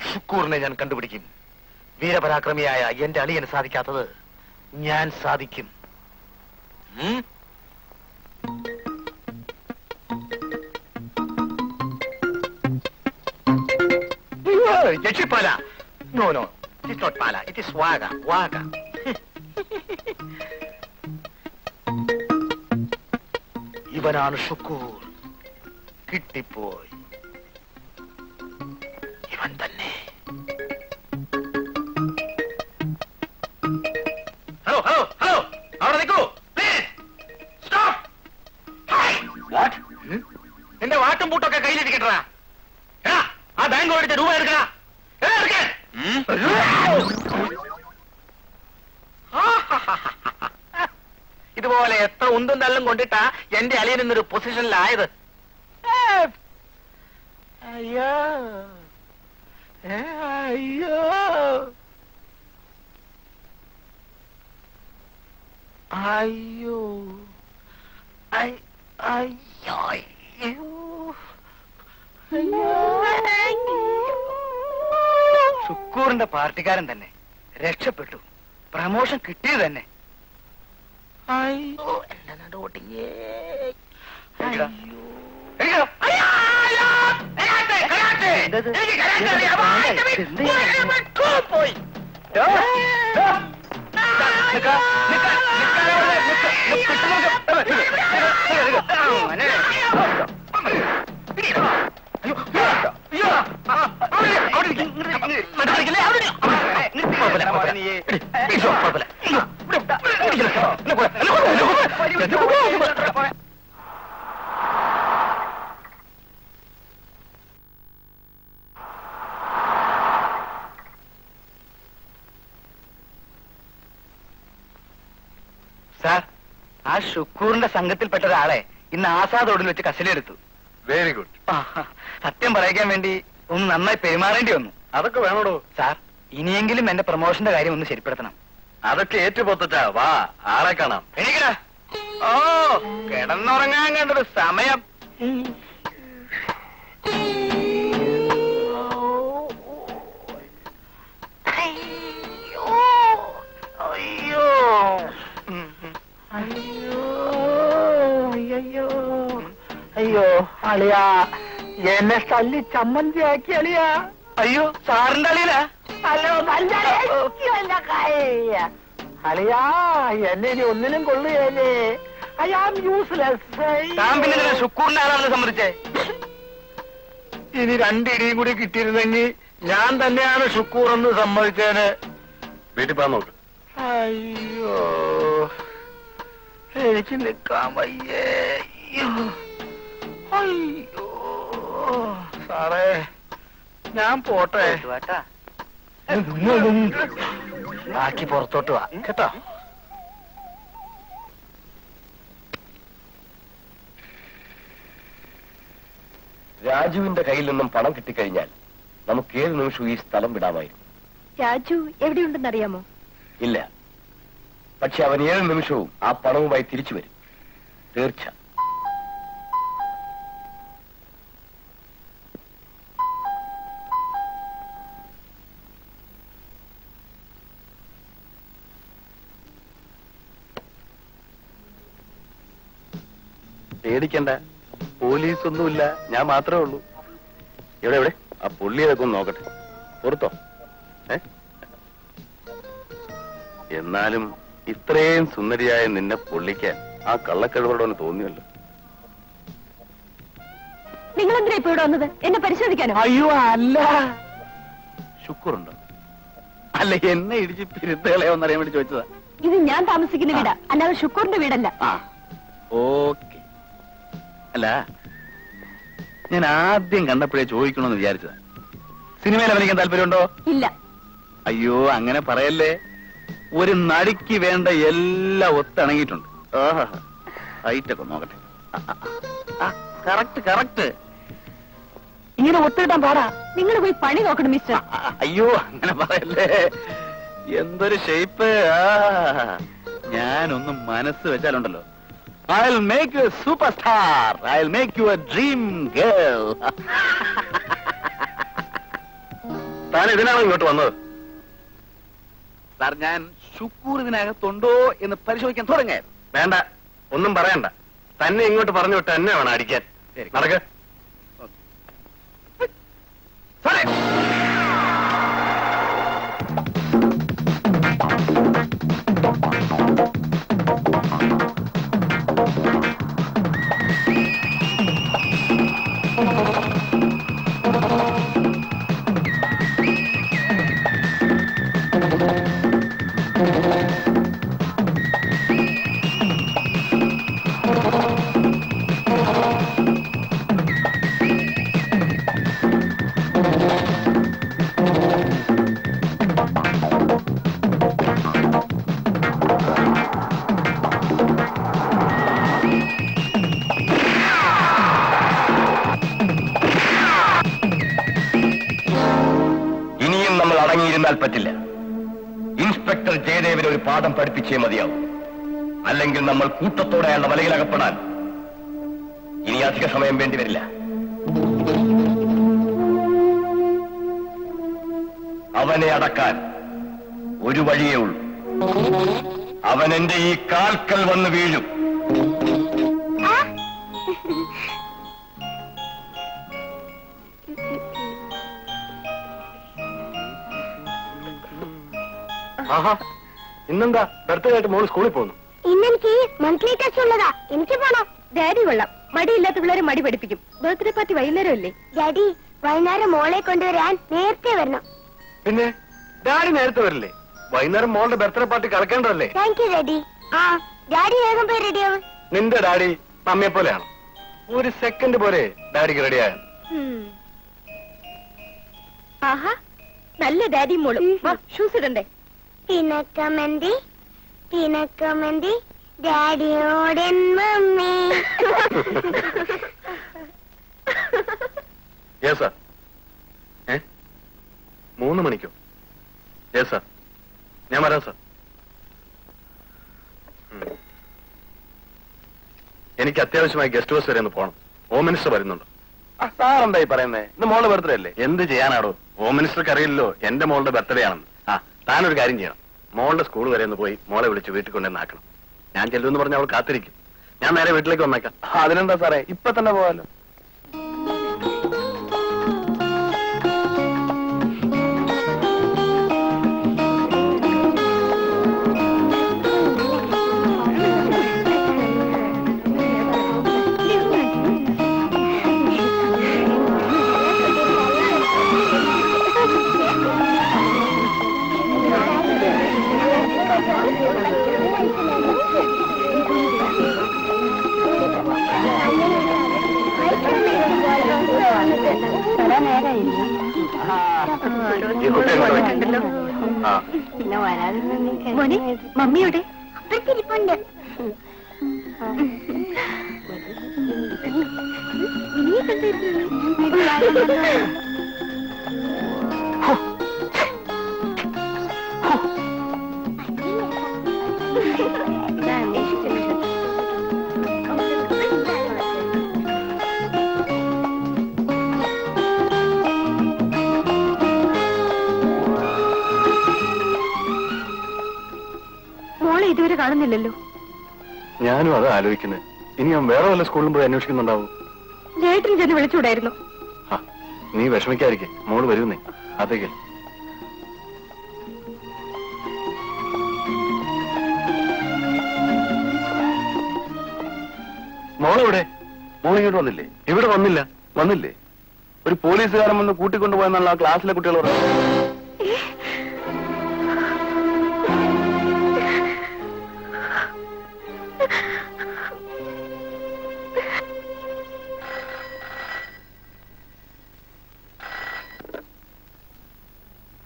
ഷുക്കൂറിനെ ഞാൻ കണ്ടുപിടിക്കും. വീരപരാക്രമിയായ എന്റെ അളിയന് സാധിക്കാത്തത് ഞാൻ സാധിക്കും. യക്ഷിപ്പാല. No no, it's not pala, it is vaga. Vaga. ഇവനാണ് ഷുക്കൂർ. കിട്ടിപ്പോയി. ഇവൻ തന്നെ. ഹലോ ഹലോ ഹലോ, അവിടെ നിൽക്കൂ പ്ലീസ്. സ്റ്റോപ്പ്. വാട്ട്? എന്റെ വാട്ടും പൂട്ടൊക്കെ കയ്യിലിരിക്കട്ടാ. ആ ബാങ്ക് ഓടിച്ച രൂപ എടുക്കണ. ഇതുപോലെ എത്ര ഉന്തും തള്ളും കൊണ്ടിട്ടാ എന്റെ അളിയൻ എന്നൊരു പൊസിഷനിലായത്. അയ്യോ അയ്യോ അയ്യോ അയ്യോ ഷുക്കൂറിന്റെ പാർട്ടിക്കാരൻ തന്നെ രക്ഷപ്പെട്ടു. പ്രമോഷൻ കിട്ടിയത് തന്നെ. അയ്യോ എന്റെ നടുവൊട്ടിയേ. പോയി. സാർ, ആ ഷുക്കൂറിന്റെ സംഘത്തിൽപ്പെട്ട ഒരാളെ ഇന്ന് ആസാദ് റോഡിൽ വെച്ച് കസ്റ്റഡിയെടുത്തു. Very good. സത്യം പറയിക്കാൻ വേണ്ടി ഒന്ന് നന്നായി പെരുമാറേണ്ടി വന്നു. അതൊക്കെ വേണോടോ സാർ. ഇനിയെങ്കിലും എന്റെ പ്രൊമോഷന്റെ കാര്യം ഒന്ന് ശരിപ്പെടുത്തണം. അതൊക്കെ ഏറ്റുപൊത്തച്ചാ. വാ, ആളെ കാണാം. എനിക്കടാ. ഓ, കിടന്നുറങ്ങാൻ കണ്ടൊരു സമയം. അയ്യോ അയ്യോ അയ്യോ അയ്യോ അളിയാ, എന്നെ തല്ലി ചമ്മന്തിയാക്കി അളിയാ. അയ്യോ, സാറിന്റെ അളിയനാ? ഹലോ, അളിയാ, എന്നെ ഇനി ഒന്നിനും കൊള്ളുകയല്ലേ. I am useless. താൻ പിന്നെ ഷുക്കൂറിന്റെ ആളാണെന്ന് സമ്മതിച്ചേ. ഇനി രണ്ടിടിയും കൂടി കിട്ടിയിരുന്നെങ്കിൽ ഞാൻ തന്നെയാണ് ഷുക്കൂർ എന്ന് സമ്മതിച്ചേന്. വീട്ടിൽ പോകാൻ നോക്ക്. അയ്യോ, എനിക്ക് നിൽക്കാൻ വയ്യേ. അയ്യോ സാറേ, ഞാൻ പോട്ടെ. ബാക്കി പുറത്തോട്ട് വാ കേട്ടോ. രാജുവിന്റെ കയ്യിൽ നിന്നും പണം കിട്ടിക്കഴിഞ്ഞാൽ നമുക്ക് ഏത് നിമിഷവും ഈ സ്ഥലം വിടാമായിരുന്നു. രാജു എവിടെയുണ്ടെന്നറിയാമോ? ഇല്ല, പക്ഷെ അവൻ ഏത് നിമിഷവും ആ പണവുമായി തിരിച്ചു വരും. തീർച്ച. പേടിക്കണ്ട, പോലീസൊന്നുമില്ല, ഞാൻ മാത്രമേ ഉള്ളൂ. എവിടെ എവിടെ ആ പുള്ളിയൊക്കെ ഒന്ന് നോക്കട്ടെ. പുറത്തോ? എന്നാലും ഇത്രയും സുന്ദരിയായ നിന്നെ പൊള്ളിക്കാൻ ആ കള്ളക്കഴിവോടൊന്ന് തോന്നിയല്ലോ. നിങ്ങൾ എന്തിനാ ഇപ്പൊ ഇവിടെ വന്നത്? എന്നെ പരിശോധിക്കാനോ? അയ്യോ അല്ല, ശുക്രുണ്ടോ? അല്ല, എന്നെ ഇടിച്ച് പിരുത്തുകളെയൊന്നറിയാൻ വേണ്ടി ചോദിച്ചതാ. ഇത് ഞാൻ താമസിക്കുന്ന വീടാ, അല്ലാതെ ഷുക്കൂറിന്റെ വീടല്ല. ആ, ഓക്കെ. അല്ല, ഞാൻ ആദ്യം കണ്ടപ്പോഴേ ചോദിക്കണമെന്ന് വിചാരിച്ചതാ. സിനിമയിൽ അഭിനയിക്കാൻ താല്പര്യമുണ്ടോ? ഇല്ല. അയ്യോ അങ്ങനെ പറയല്ലേ. ഒരു നടിക്ക് വേണ്ട എല്ലാം ഒത്തിണങ്ങിയിട്ടുണ്ട്. ഹൈറ്റൊക്കെ നോക്കട്ടെ. Correct correct. ഇങ്ങനെ ഒത്തിടാൻ പാടാ. നിങ്ങൾ പോയി പണി നോക്കണം മിസ്റ്റർ. അയ്യോ അങ്ങനെ പറയല്ലേ. എന്തൊരു ഷേപ്പ്. ഞാനൊന്നും മനസ്സ് വെച്ചാലുണ്ടല്ലോ, I'll make you a superstar. I'll make you a dream girl. താൻ ഇതിനാണോ ഇങ്ങോട്ട് വന്നത്? സാർ ഞാൻ ഷുക്കൂർ ഇതിനകത്തുണ്ടോ എന്ന് പരിശോധിക്കാൻ തുടങ്ങിയായിരുന്നു. വേണ്ട, ഒന്നും പറയണ്ട. തന്നെ ഇങ്ങോട്ട് പറഞ്ഞു വിട്ട് എന്നെ വേണം അടിക്കാൻ. നടക്ക്. സാറേ ഇനിയും നമ്മൾ അടങ്ങിയിരുന്നാൽ പറ്റില്ല. ഇൻസ്പെക്ടർ ജയദേവിന് ഒരു പാഠം പഠിപ്പിച്ചേ മതിയാവും. അല്ലെങ്കിൽ നമ്മൾ കൂട്ടത്തോടെ അയാളുടെ വലയിലകപ്പെടാൻ ഇനി അധിക സമയം വേണ്ടിവരില്ല. അവനെ അടക്കാൻ ഒരു വഴിയേ ഉള്ളൂ. അവൻ എന്റെ ഈ കാൽക്കൽ വന്ന് വീഴും. ആഹാ, ഇന്നെന്താ ബർത്ത്ഡേ ആയിട്ട് മോള് സ്കൂളിൽ പോകുന്നു? ഇന്നെനിക്ക് മന്ത്ലി ടെസ്റ്റ് ഉള്ളതാ. എനിക്ക് പോണം. ഡാഡി കൊള്ളാം. മടിയില്ലാത്ത പിള്ളേരെ മടി പഠിപ്പിക്കും. ബർത്ത്ഡേ പാർട്ടി വൈകുന്നേരം അല്ലേ? ഡാഡി വൈകുന്നേരം മോളെ കൊണ്ടുവരാൻ നേരത്തെ വരണം. പിന്നെ ഡാഡി നേരത്തെ വരില്ലേ? വൈകുന്നേരം മോളുടെ ബർത്ത്ഡേ പാർട്ടി കളക്കേണ്ടതല്ലേ? Thank you daddy. ആ ഡാഡി വേഗം പോയി റെഡിയാവും. നിന്റെ ഡാഡി മമ്മിയെ പോലെയാണ്. ഒരു സെക്കൻഡ് പോലെ ഡാഡിക്ക് റെഡിയായ. ആഹാ, നല്ല ഡാഡി മോളും. ഷൂസ് ഇടണ്ടേ? പിണക്കമന്തി പിണക്കമന്തി ഡാഡിയോടൻ മമ്മി. Yes sir. 3 മണിക്കോ? യെസ് സാർ, ഞാൻ വരാം സാർ. എനിക്ക് അത്യാവശ്യമായി ഗസ്റ്റ് ഹൗസ് വരെ ഒന്ന് പോകണം. ഹോം മിനിസ്റ്റർ വരുന്നുണ്ട്. സാർ എന്തായി പറയുന്നേ? ഇന്ന് മോളുടെ ബർത്ത്ഡേ അല്ലേ? എന്ത് ചെയ്യാനാടോ? ഹോം മിനിസ്റ്റർക്ക് അറിയില്ലല്ലോ എന്റെ മോളുടെ ബർത്ത്ഡേ ആണെന്ന്. താനൊരു കാര്യം ചെയ്യണം. മോളുടെ സ്കൂൾ വരെ ഒന്ന് പോയി മോളെ വിളിച്ച് വീട്ടിൽ കൊണ്ടുവന്നാക്കണം. ഞാൻ ചെല്ലുമെന്ന് പറഞ്ഞ് അവൾ കാത്തിരിക്കും. ഞാൻ നേരെ വീട്ടിലേക്ക് വന്നേക്കാം. അതിനെന്താ സാറേ, ഇപ്പൊ തന്നെ പോവാലോ. മോനെ, മമ്മിയുടെ അപ്പത്തിരിപ്പുണ്ട്. മോളെ ഇതുവരെ കാണുന്നില്ലല്ലോ. ഞാനും അത് ആലോചിക്കുന്നത്. ഇനി ഞാൻ വേറെ വല്ല സ്കൂളിലും പോയി അന്വേഷിക്കുന്നുണ്ടാവും. ജേട്ടൻ ചെന്ന് വിളിച്ചുകൂടായിരുന്നു? നീ വിഷമിക്കാതിരിക്കെ, മോള് വരുന്നേ. അതേക്ക് മോളെവിടെ? മോളിങ്ങോട്ട് വന്നില്ലേ? ഇവിടെ വന്നില്ല. വന്നില്ലേ? ഒരു പോലീസുകാരൻ വന്ന് കൂട്ടിക്കൊണ്ടുപോയെന്നുള്ള ക്ലാസ്സിലെ കുട്ടികൾ പറഞ്ഞു.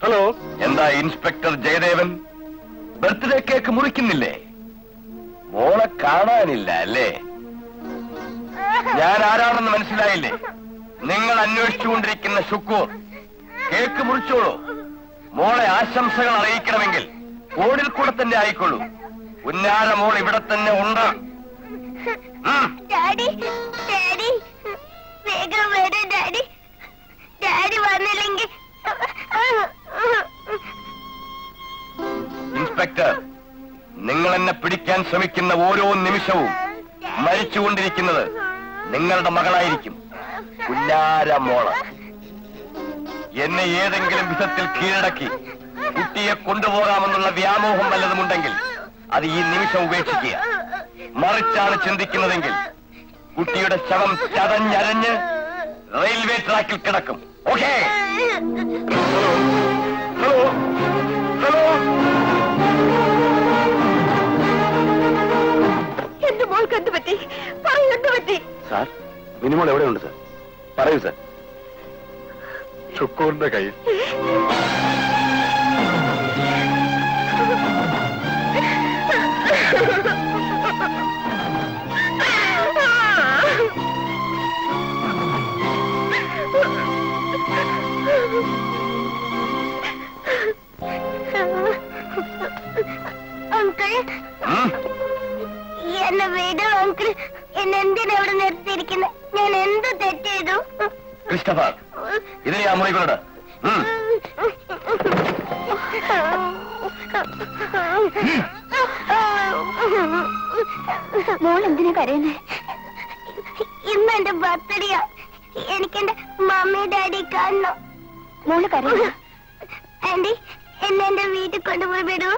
ഹലോ, എന്താ ഇൻസ്പെക്ടർ ജയദേവൻ? ബർത്ത്ഡേ കേക്ക് മുറിക്കുന്നില്ലേ? മോളെ കാണാനില്ല അല്ലേ? ഞാൻ ആരാണെന്ന് മനസ്സിലായില്ലേ? നിങ്ങൾ അന്വേഷിച്ചുകൊണ്ടിരിക്കുന്ന ഷുക്കൂർ. കേക്ക് മുറിച്ചോളൂ. മോളെ ആശംസകൾ അറിയിക്കണമെങ്കിൽ ഓടിൽ കൂടെ തന്നെ ആയിക്കൊള്ളൂ. ഉന്നാര മോൾ ഇവിടെ തന്നെ ഉണ്ട്. ഡാഡി ഡാഡി വേഗം വരൂ ഡാഡി. ഡാഡി വന്നില്ലെങ്കിൽ ഇൻസ്പെക്ടർ, നിങ്ങൾ എന്നെ പിടിക്കാൻ ശ്രമിക്കുന്ന ഓരോ നിമിഷവും മരിച്ചുകൊണ്ടിരിക്കുന്നത് നിങ്ങളുടെ മകളായിരിക്കും, പുല്ലാര മോള്. എന്നെ ഏതെങ്കിലും വിധത്തിൽ കീഴടക്കി കുട്ടിയെ കൊണ്ടുപോകാമെന്നുള്ള വ്യാമോഹം വല്ലതുമുണ്ടെങ്കിൽ അത് ഈ നിമിഷം ഉപേക്ഷിക്കുക. മറിച്ചാണ് ചിന്തിക്കുന്നതെങ്കിൽ കുട്ടിയുടെ ശവം ചതഞ്ഞരഞ്ഞ് റെയിൽവേ ട്രാക്കിൽ കിടക്കും. ഓക്കേ? ഹലോ ഹലോ, എന്റെ മോൾക്ക് എന്ത് പറ്റി? പറയൂ, എന്ത് പറ്റി? സാർ, മിനിമോൾ എവിടെയുണ്ട് സാർ? പറയൂ സാർ. ഷുക്കൂറിന്റെ കയ്യിൽ. അങ്കിൾ, എന്നെ വിടൂ അങ്കിൾ. എന്നെ എന്തിനാ ഇവിടെ നിർത്തിയിരിക്കുന്നത്? ഞാൻ എന്ത് തെറ്റ് ചെയ്തു? ക്രിസ്റ്റഫർ, ഇതിനെ ആ മുറികളുണ്ട്. മോൾ എന്തിനാ കരയുന്നേ? ഇന്ന് എന്റെ ബർത്ത്ഡേയാ. എനിക്കെന്റെ മമ്മി ഡാഡി കാണണം. മോള് കരയുന്ന? ആന്റി, എന്നെ എന്റെ വീട്ടിൽ കൊണ്ടുപോയി വിടൂ.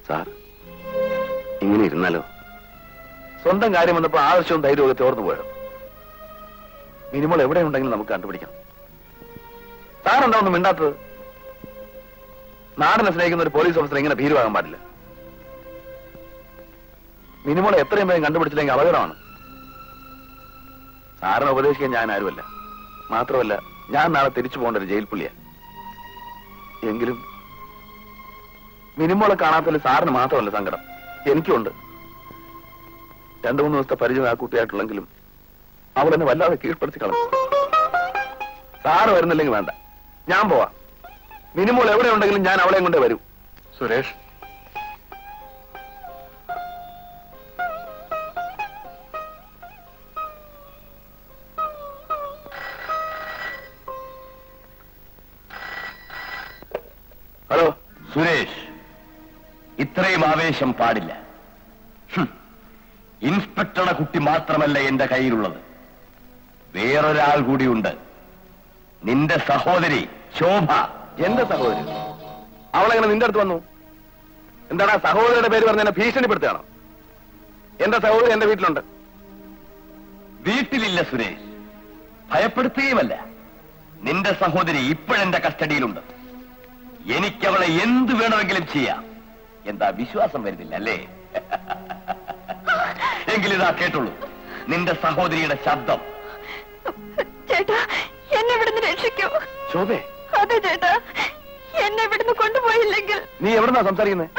സാർ, ഇങ്ങനെ ഇരുന്നാലോ? സ്വന്തം കാര്യം വന്നപ്പോ ആവശ്യവും ധൈര്യമൊക്കെ ചോർന്നു പോയോ? മിനിമോൾ എവിടെ ഉണ്ടെങ്കിലും നമുക്ക് കണ്ടുപിടിക്കാം. സാറെന്താ ഒന്നും മിണ്ടാത്തത്? നാടിനെ സ്നേഹിക്കുന്ന ഒരു പോലീസ് ഓഫീസർ ഇങ്ങനെ ഭീരുവാകാൻ പാടില്ല. മിനിമോളെ എത്രയും വേഗം കണ്ടുപിടിച്ചില്ലെങ്കിൽ അപകടമാണ്. സാറിനെ ഉപദേശിക്കാൻ ഞാൻ ആരുമല്ല. മാത്രമല്ല, ഞാൻ നാളെ തിരിച്ചു പോകേണ്ട ഒരു ജയിൽ പുള്ളിയാ. എങ്കിലും മിനിമോളെ കാണാത്തതിൽ സാറിന് മാത്രമല്ല സങ്കടം, എനിക്കുണ്ട്. 2-3 ദിവസത്തെ പരിചയം ആ കുട്ടിയായിട്ടുള്ളെങ്കിലും അവൾ എന്നെ വല്ലാതെ കീഴ്പ്പെടുത്തി കളഞ്ഞു. സാറ് വരുന്നില്ലെങ്കിൽ വേണ്ട, ഞാൻ പോവാ. മിനിമോൾ എവിടെ ഉണ്ടെങ്കിലും ഞാൻ അവളെയും കൊണ്ടേ വരൂ. സുരേഷ്, ഹലോ. സുരേഷ്, ഇത്രയും ആവേശം പാടില്ല. ഇൻസ്പെക്ടറുടെ കുട്ടി മാത്രമല്ല എന്റെ കയ്യിലുള്ളത്, വേറൊരാൾ കൂടിയുണ്ട്. നിന്റെ സഹോദരി ശോഭ. എന്റെ സഹോദരി? അവളെങ്ങനെ നിന്റെ അടുത്ത് വന്നു? എന്താണ് സഹോദരിയുടെ പേര് പറഞ്ഞ എന്നെ ഭീഷണിപ്പെടുത്തുകയാണോ? എന്റെ സഹോദരി എന്റെ വീട്ടിലുണ്ട്. വീട്ടിലില്ല സുരേഷ്, ഭയപ്പെടുത്തുകയുമല്ല. നിന്റെ സഹോദരി ഇപ്പോഴെന്റെ കസ്റ്റഡിയിലുണ്ട്. എനിക്കവളെ എന്ത് വേണമെങ്കിലും ചെയ്യാം. എന്താ വിശ്വാസം വരുന്നില്ല അല്ലേ? എങ്കിലിതാ കേട്ടുള്ളൂ നിന്റെ സഹോദരിയുടെ ശബ്ദം. ചേട്ടാ, എന്നെ ഇവിടുന്ന് രക്ഷിക്കൂ. ശോഭേ? അതെ ചേട്ടാ, എന്നെ ഇവിടുന്ന് കൊണ്ടുപോയില്ലെങ്കിൽ. നീ എവിടുന്നാ സംസാരിക്കുന്നത്?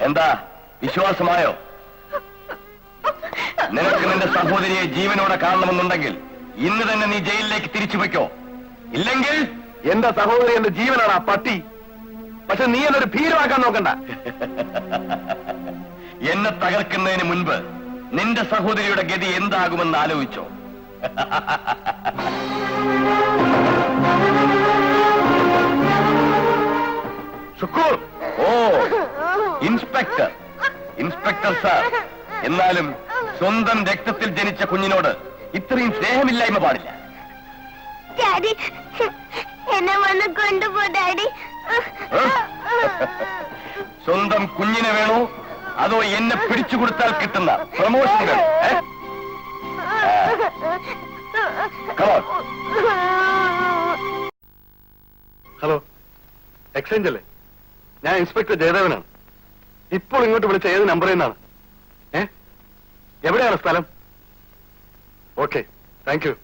എന്താ വിശ്വാസമായോ? നിനക്ക് നിന്റെ സഹോദരിയെ ജീവനോടെ കാണണമെന്നുണ്ടെങ്കിൽ ഇന്ന് തന്നെ നീ ജയിലിലേക്ക് തിരിച്ചു വയ്ക്കോ. ഇല്ലെങ്കിൽ എന്റെ സഹോദരി എന്റെ ജീവനാണ് ആ പട്ടി. പക്ഷെ നീ എന്നൊരു ഭീരമാക്കാൻ നോക്കണ്ട. എന്നെ തകർക്കുന്നതിന് മുൻപ് നിന്റെ സഹോദരിയുടെ ഗതി എന്താകുമെന്ന് ആലോചിച്ചോ. ഷുക്കൂർ. ഓ, ഇൻസ്പെക്ടർ. Inspector sir. എന്നാലും സ്വന്തം രക്തത്തിൽ ജനിച്ച കുഞ്ഞിനോട് ഇത്രയും സ്നേഹമില്ലായ്മ പാടില്ല. ഡാഡി, എന്നെ വന്ന് കൊണ്ടുപോ ഡാഡി. സ്വന്തം കുഞ്ഞിനെ വേണോ അതോ എന്നെ പിടിച്ചു കൊടുത്താൽ കിട്ടുന്ന പ്രമോഷൻ വേണോ? ഹലോ, എക്സ്ചേഞ്ച് അല്ലേ? ഞാൻ ഇൻസ്പെക്ടർ ജയദേവനാണ്. ഇപ്പോൾ ഇങ്ങോട്ട് വിളിച്ച ഏത് നമ്പറിൽ നിന്നാണ്? എവിടെയാണ് സ്ഥലം? Okay, thank you.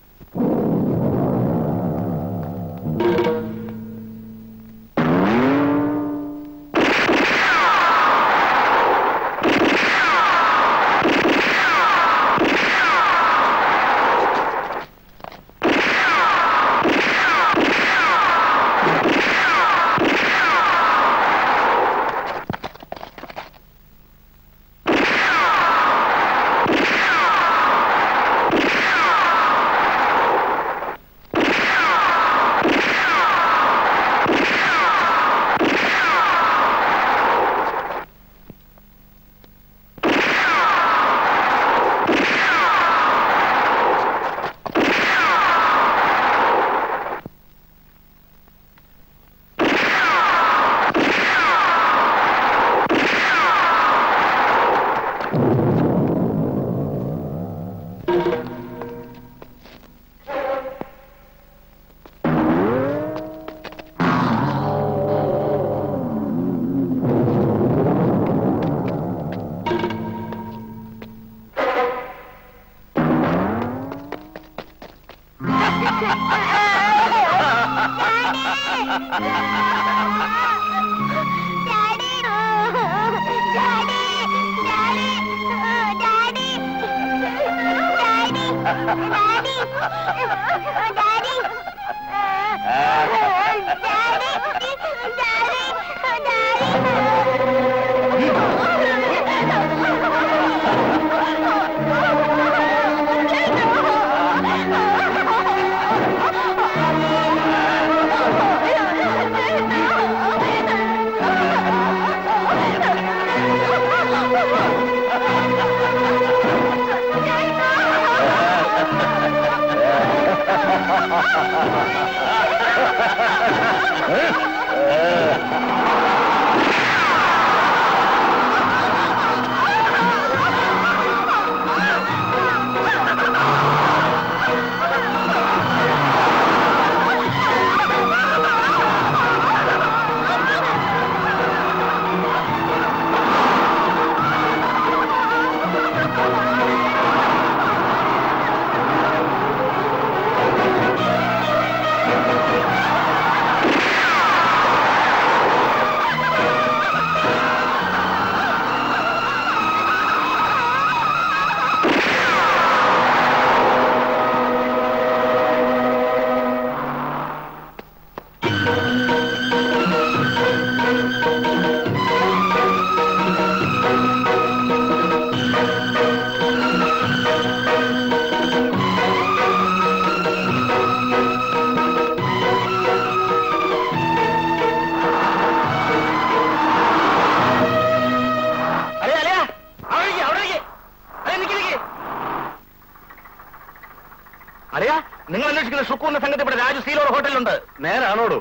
അറിയാ, നിങ്ങൾ അന്വേഷിക്കുന്ന ഷുക്കൂറിന്റെ സംഘത്തിൽ ഇവിടെ രാജു സീലോർ ഹോട്ടലുണ്ട്. നേരാണോടോ?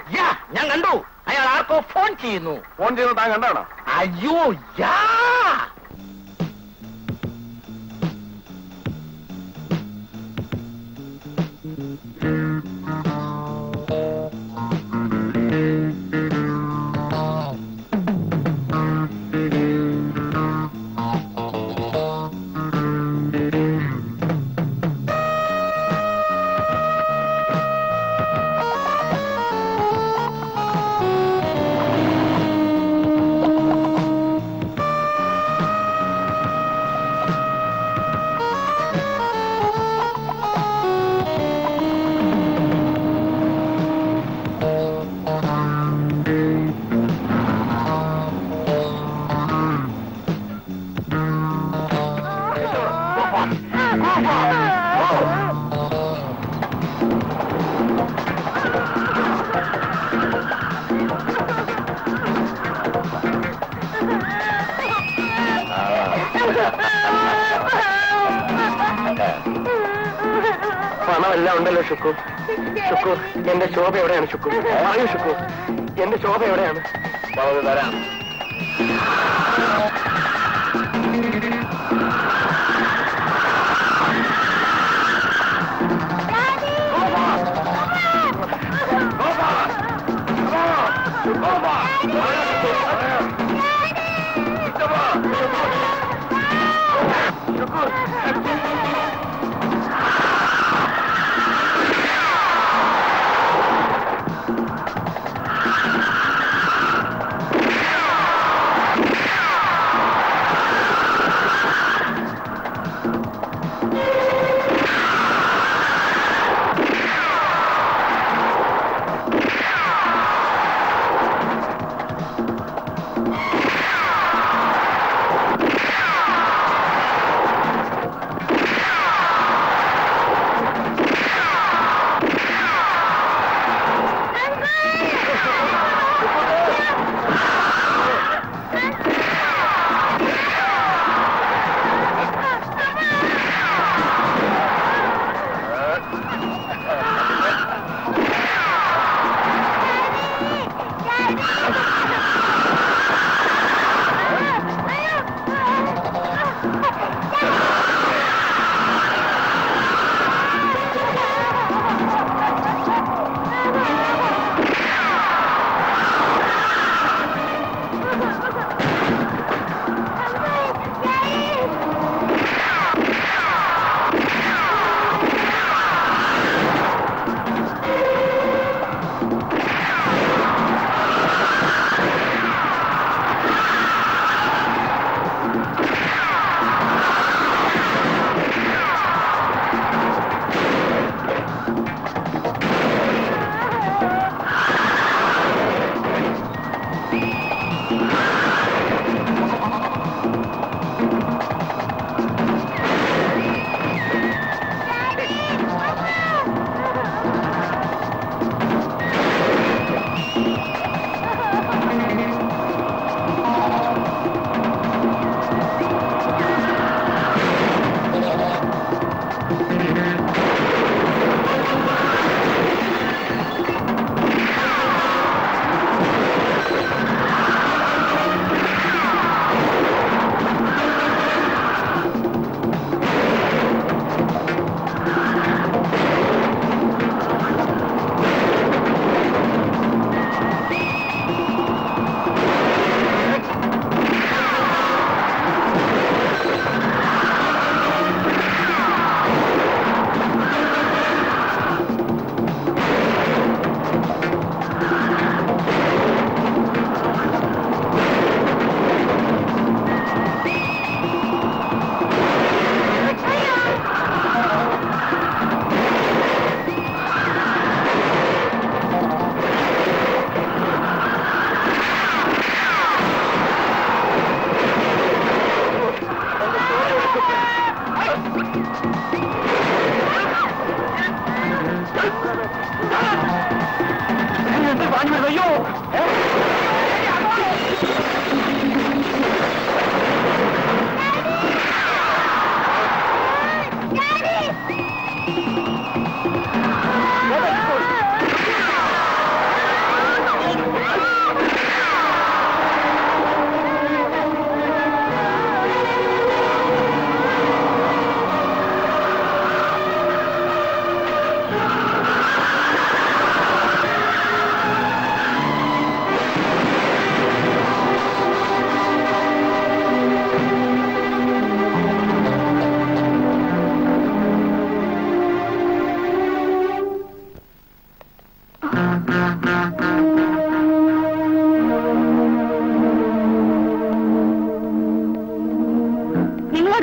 ഞാൻ കണ്ടു. അയാൾ ആർക്കോ ഫോൺ ചെയ്യുന്നു. ഫോൺ ചെയ്യുന്നത് താൻ കണ്ടാണോ? അയ്യോ, യാ. പണമെല്ലാം ഉണ്ടല്ലോ ഷുക്കൂർ. ഷുക്കൂർ, എന്റെ ശോഭ എവിടെയാണ് ഷുക്കൂർ? പറയൂ ഷുക്കൂർ, എന്റെ ശോഭ എവിടെയാണ്? തരാം.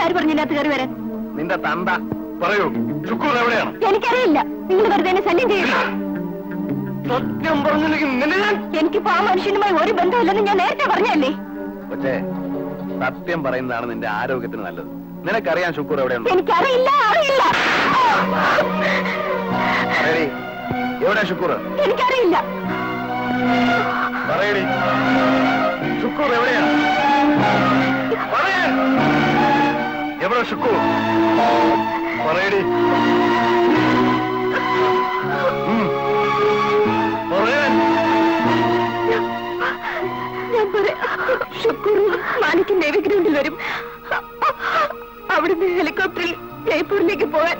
ആര് പറഞ്ഞതിനകത്ത് കയറി വരാൻ? നിന്റെ തന്ത. പറയൂ, ശുക്കൂർ എവിടെയാണ്? എനിക്കറിയില്ല. നിങ്ങൾ വെറുതെ എന്നെ ശല്യം ചെയ്യില്ല. സത്യം പറഞ്ഞില്ലെങ്കിൽ നിന്നെ ഞാൻ... എനിക്കിപ്പോ ആ മനുഷ്യനുമായി ഒരു ബന്ധമില്ലെന്ന് ഞാൻ നേരത്തെ പറഞ്ഞല്ലേ. പക്ഷേ സത്യം പറയുന്നതാണ് നിന്റെ ആരോഗ്യത്തിന് നല്ലത്. നിനക്കറിയാം ശുക്കൂർ എവിടെയുണ്ട്? എനിക്കറിയില്ല, അറിയില്ല. പറയടി, എവിടെ ശുക്കൂർ? എനിക്കറിയില്ല. പറയടി, ശുക്കൂർ എവിടെയാണ്? പറയാൻ. എവിടെ ശുക്കൂർ? പറയടി. പറയാൻ. ഞാൻ പറയാം. ശുക്കൂർ മാണിക്യം ദേവി ഗ്രൗണ്ടിൽ വരും. അവിടുന്ന് ഹെലികോപ്റ്ററിൽ ജയ്പൂരിലേക്ക് പോവാൻ.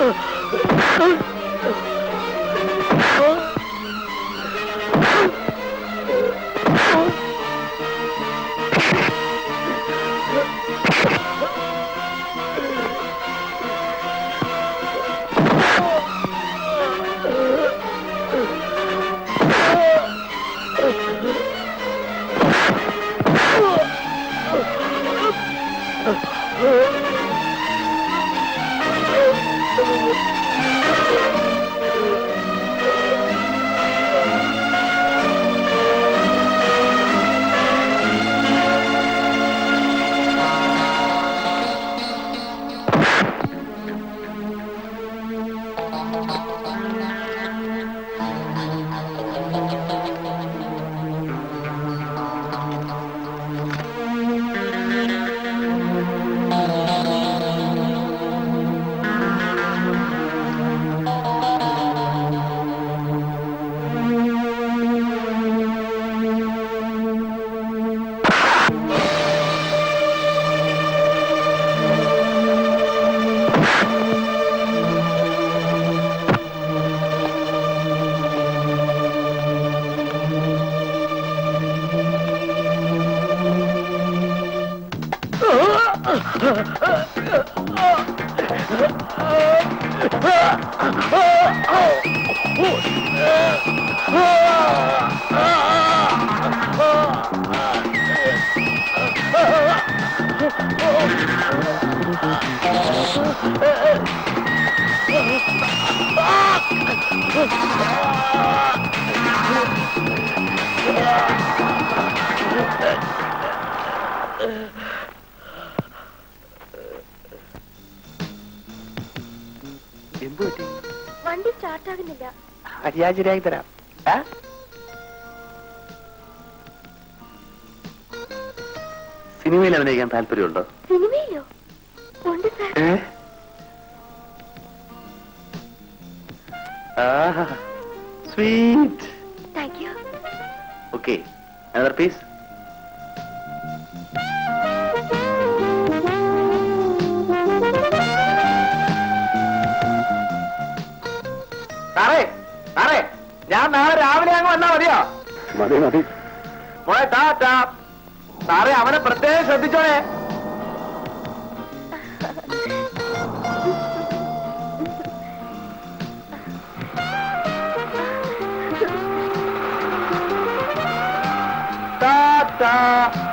Oh, എന്തു പറ്റി? വണ്ടി സ്റ്റാർട്ട് ആകുന്നില്ല. അരിയാചരിയായി തരാം. സിനിമയിൽ അഭിനയിക്കാൻ താല്പര്യമുണ്ടോ? സിനിമയിലോ? ഉണ്ട് sir. Sweet. Thank you. Okay, another piece. സാറേ സാറേ, ഞാൻ നാളെ രാവിലെ അങ്ങ് വന്നാ മതിയോ? മതി മതി. മോളെ ടാ. സാറേ അവനെ പ്രത്യേകം ശ്രദ്ധിച്ചോളേ. ടാ.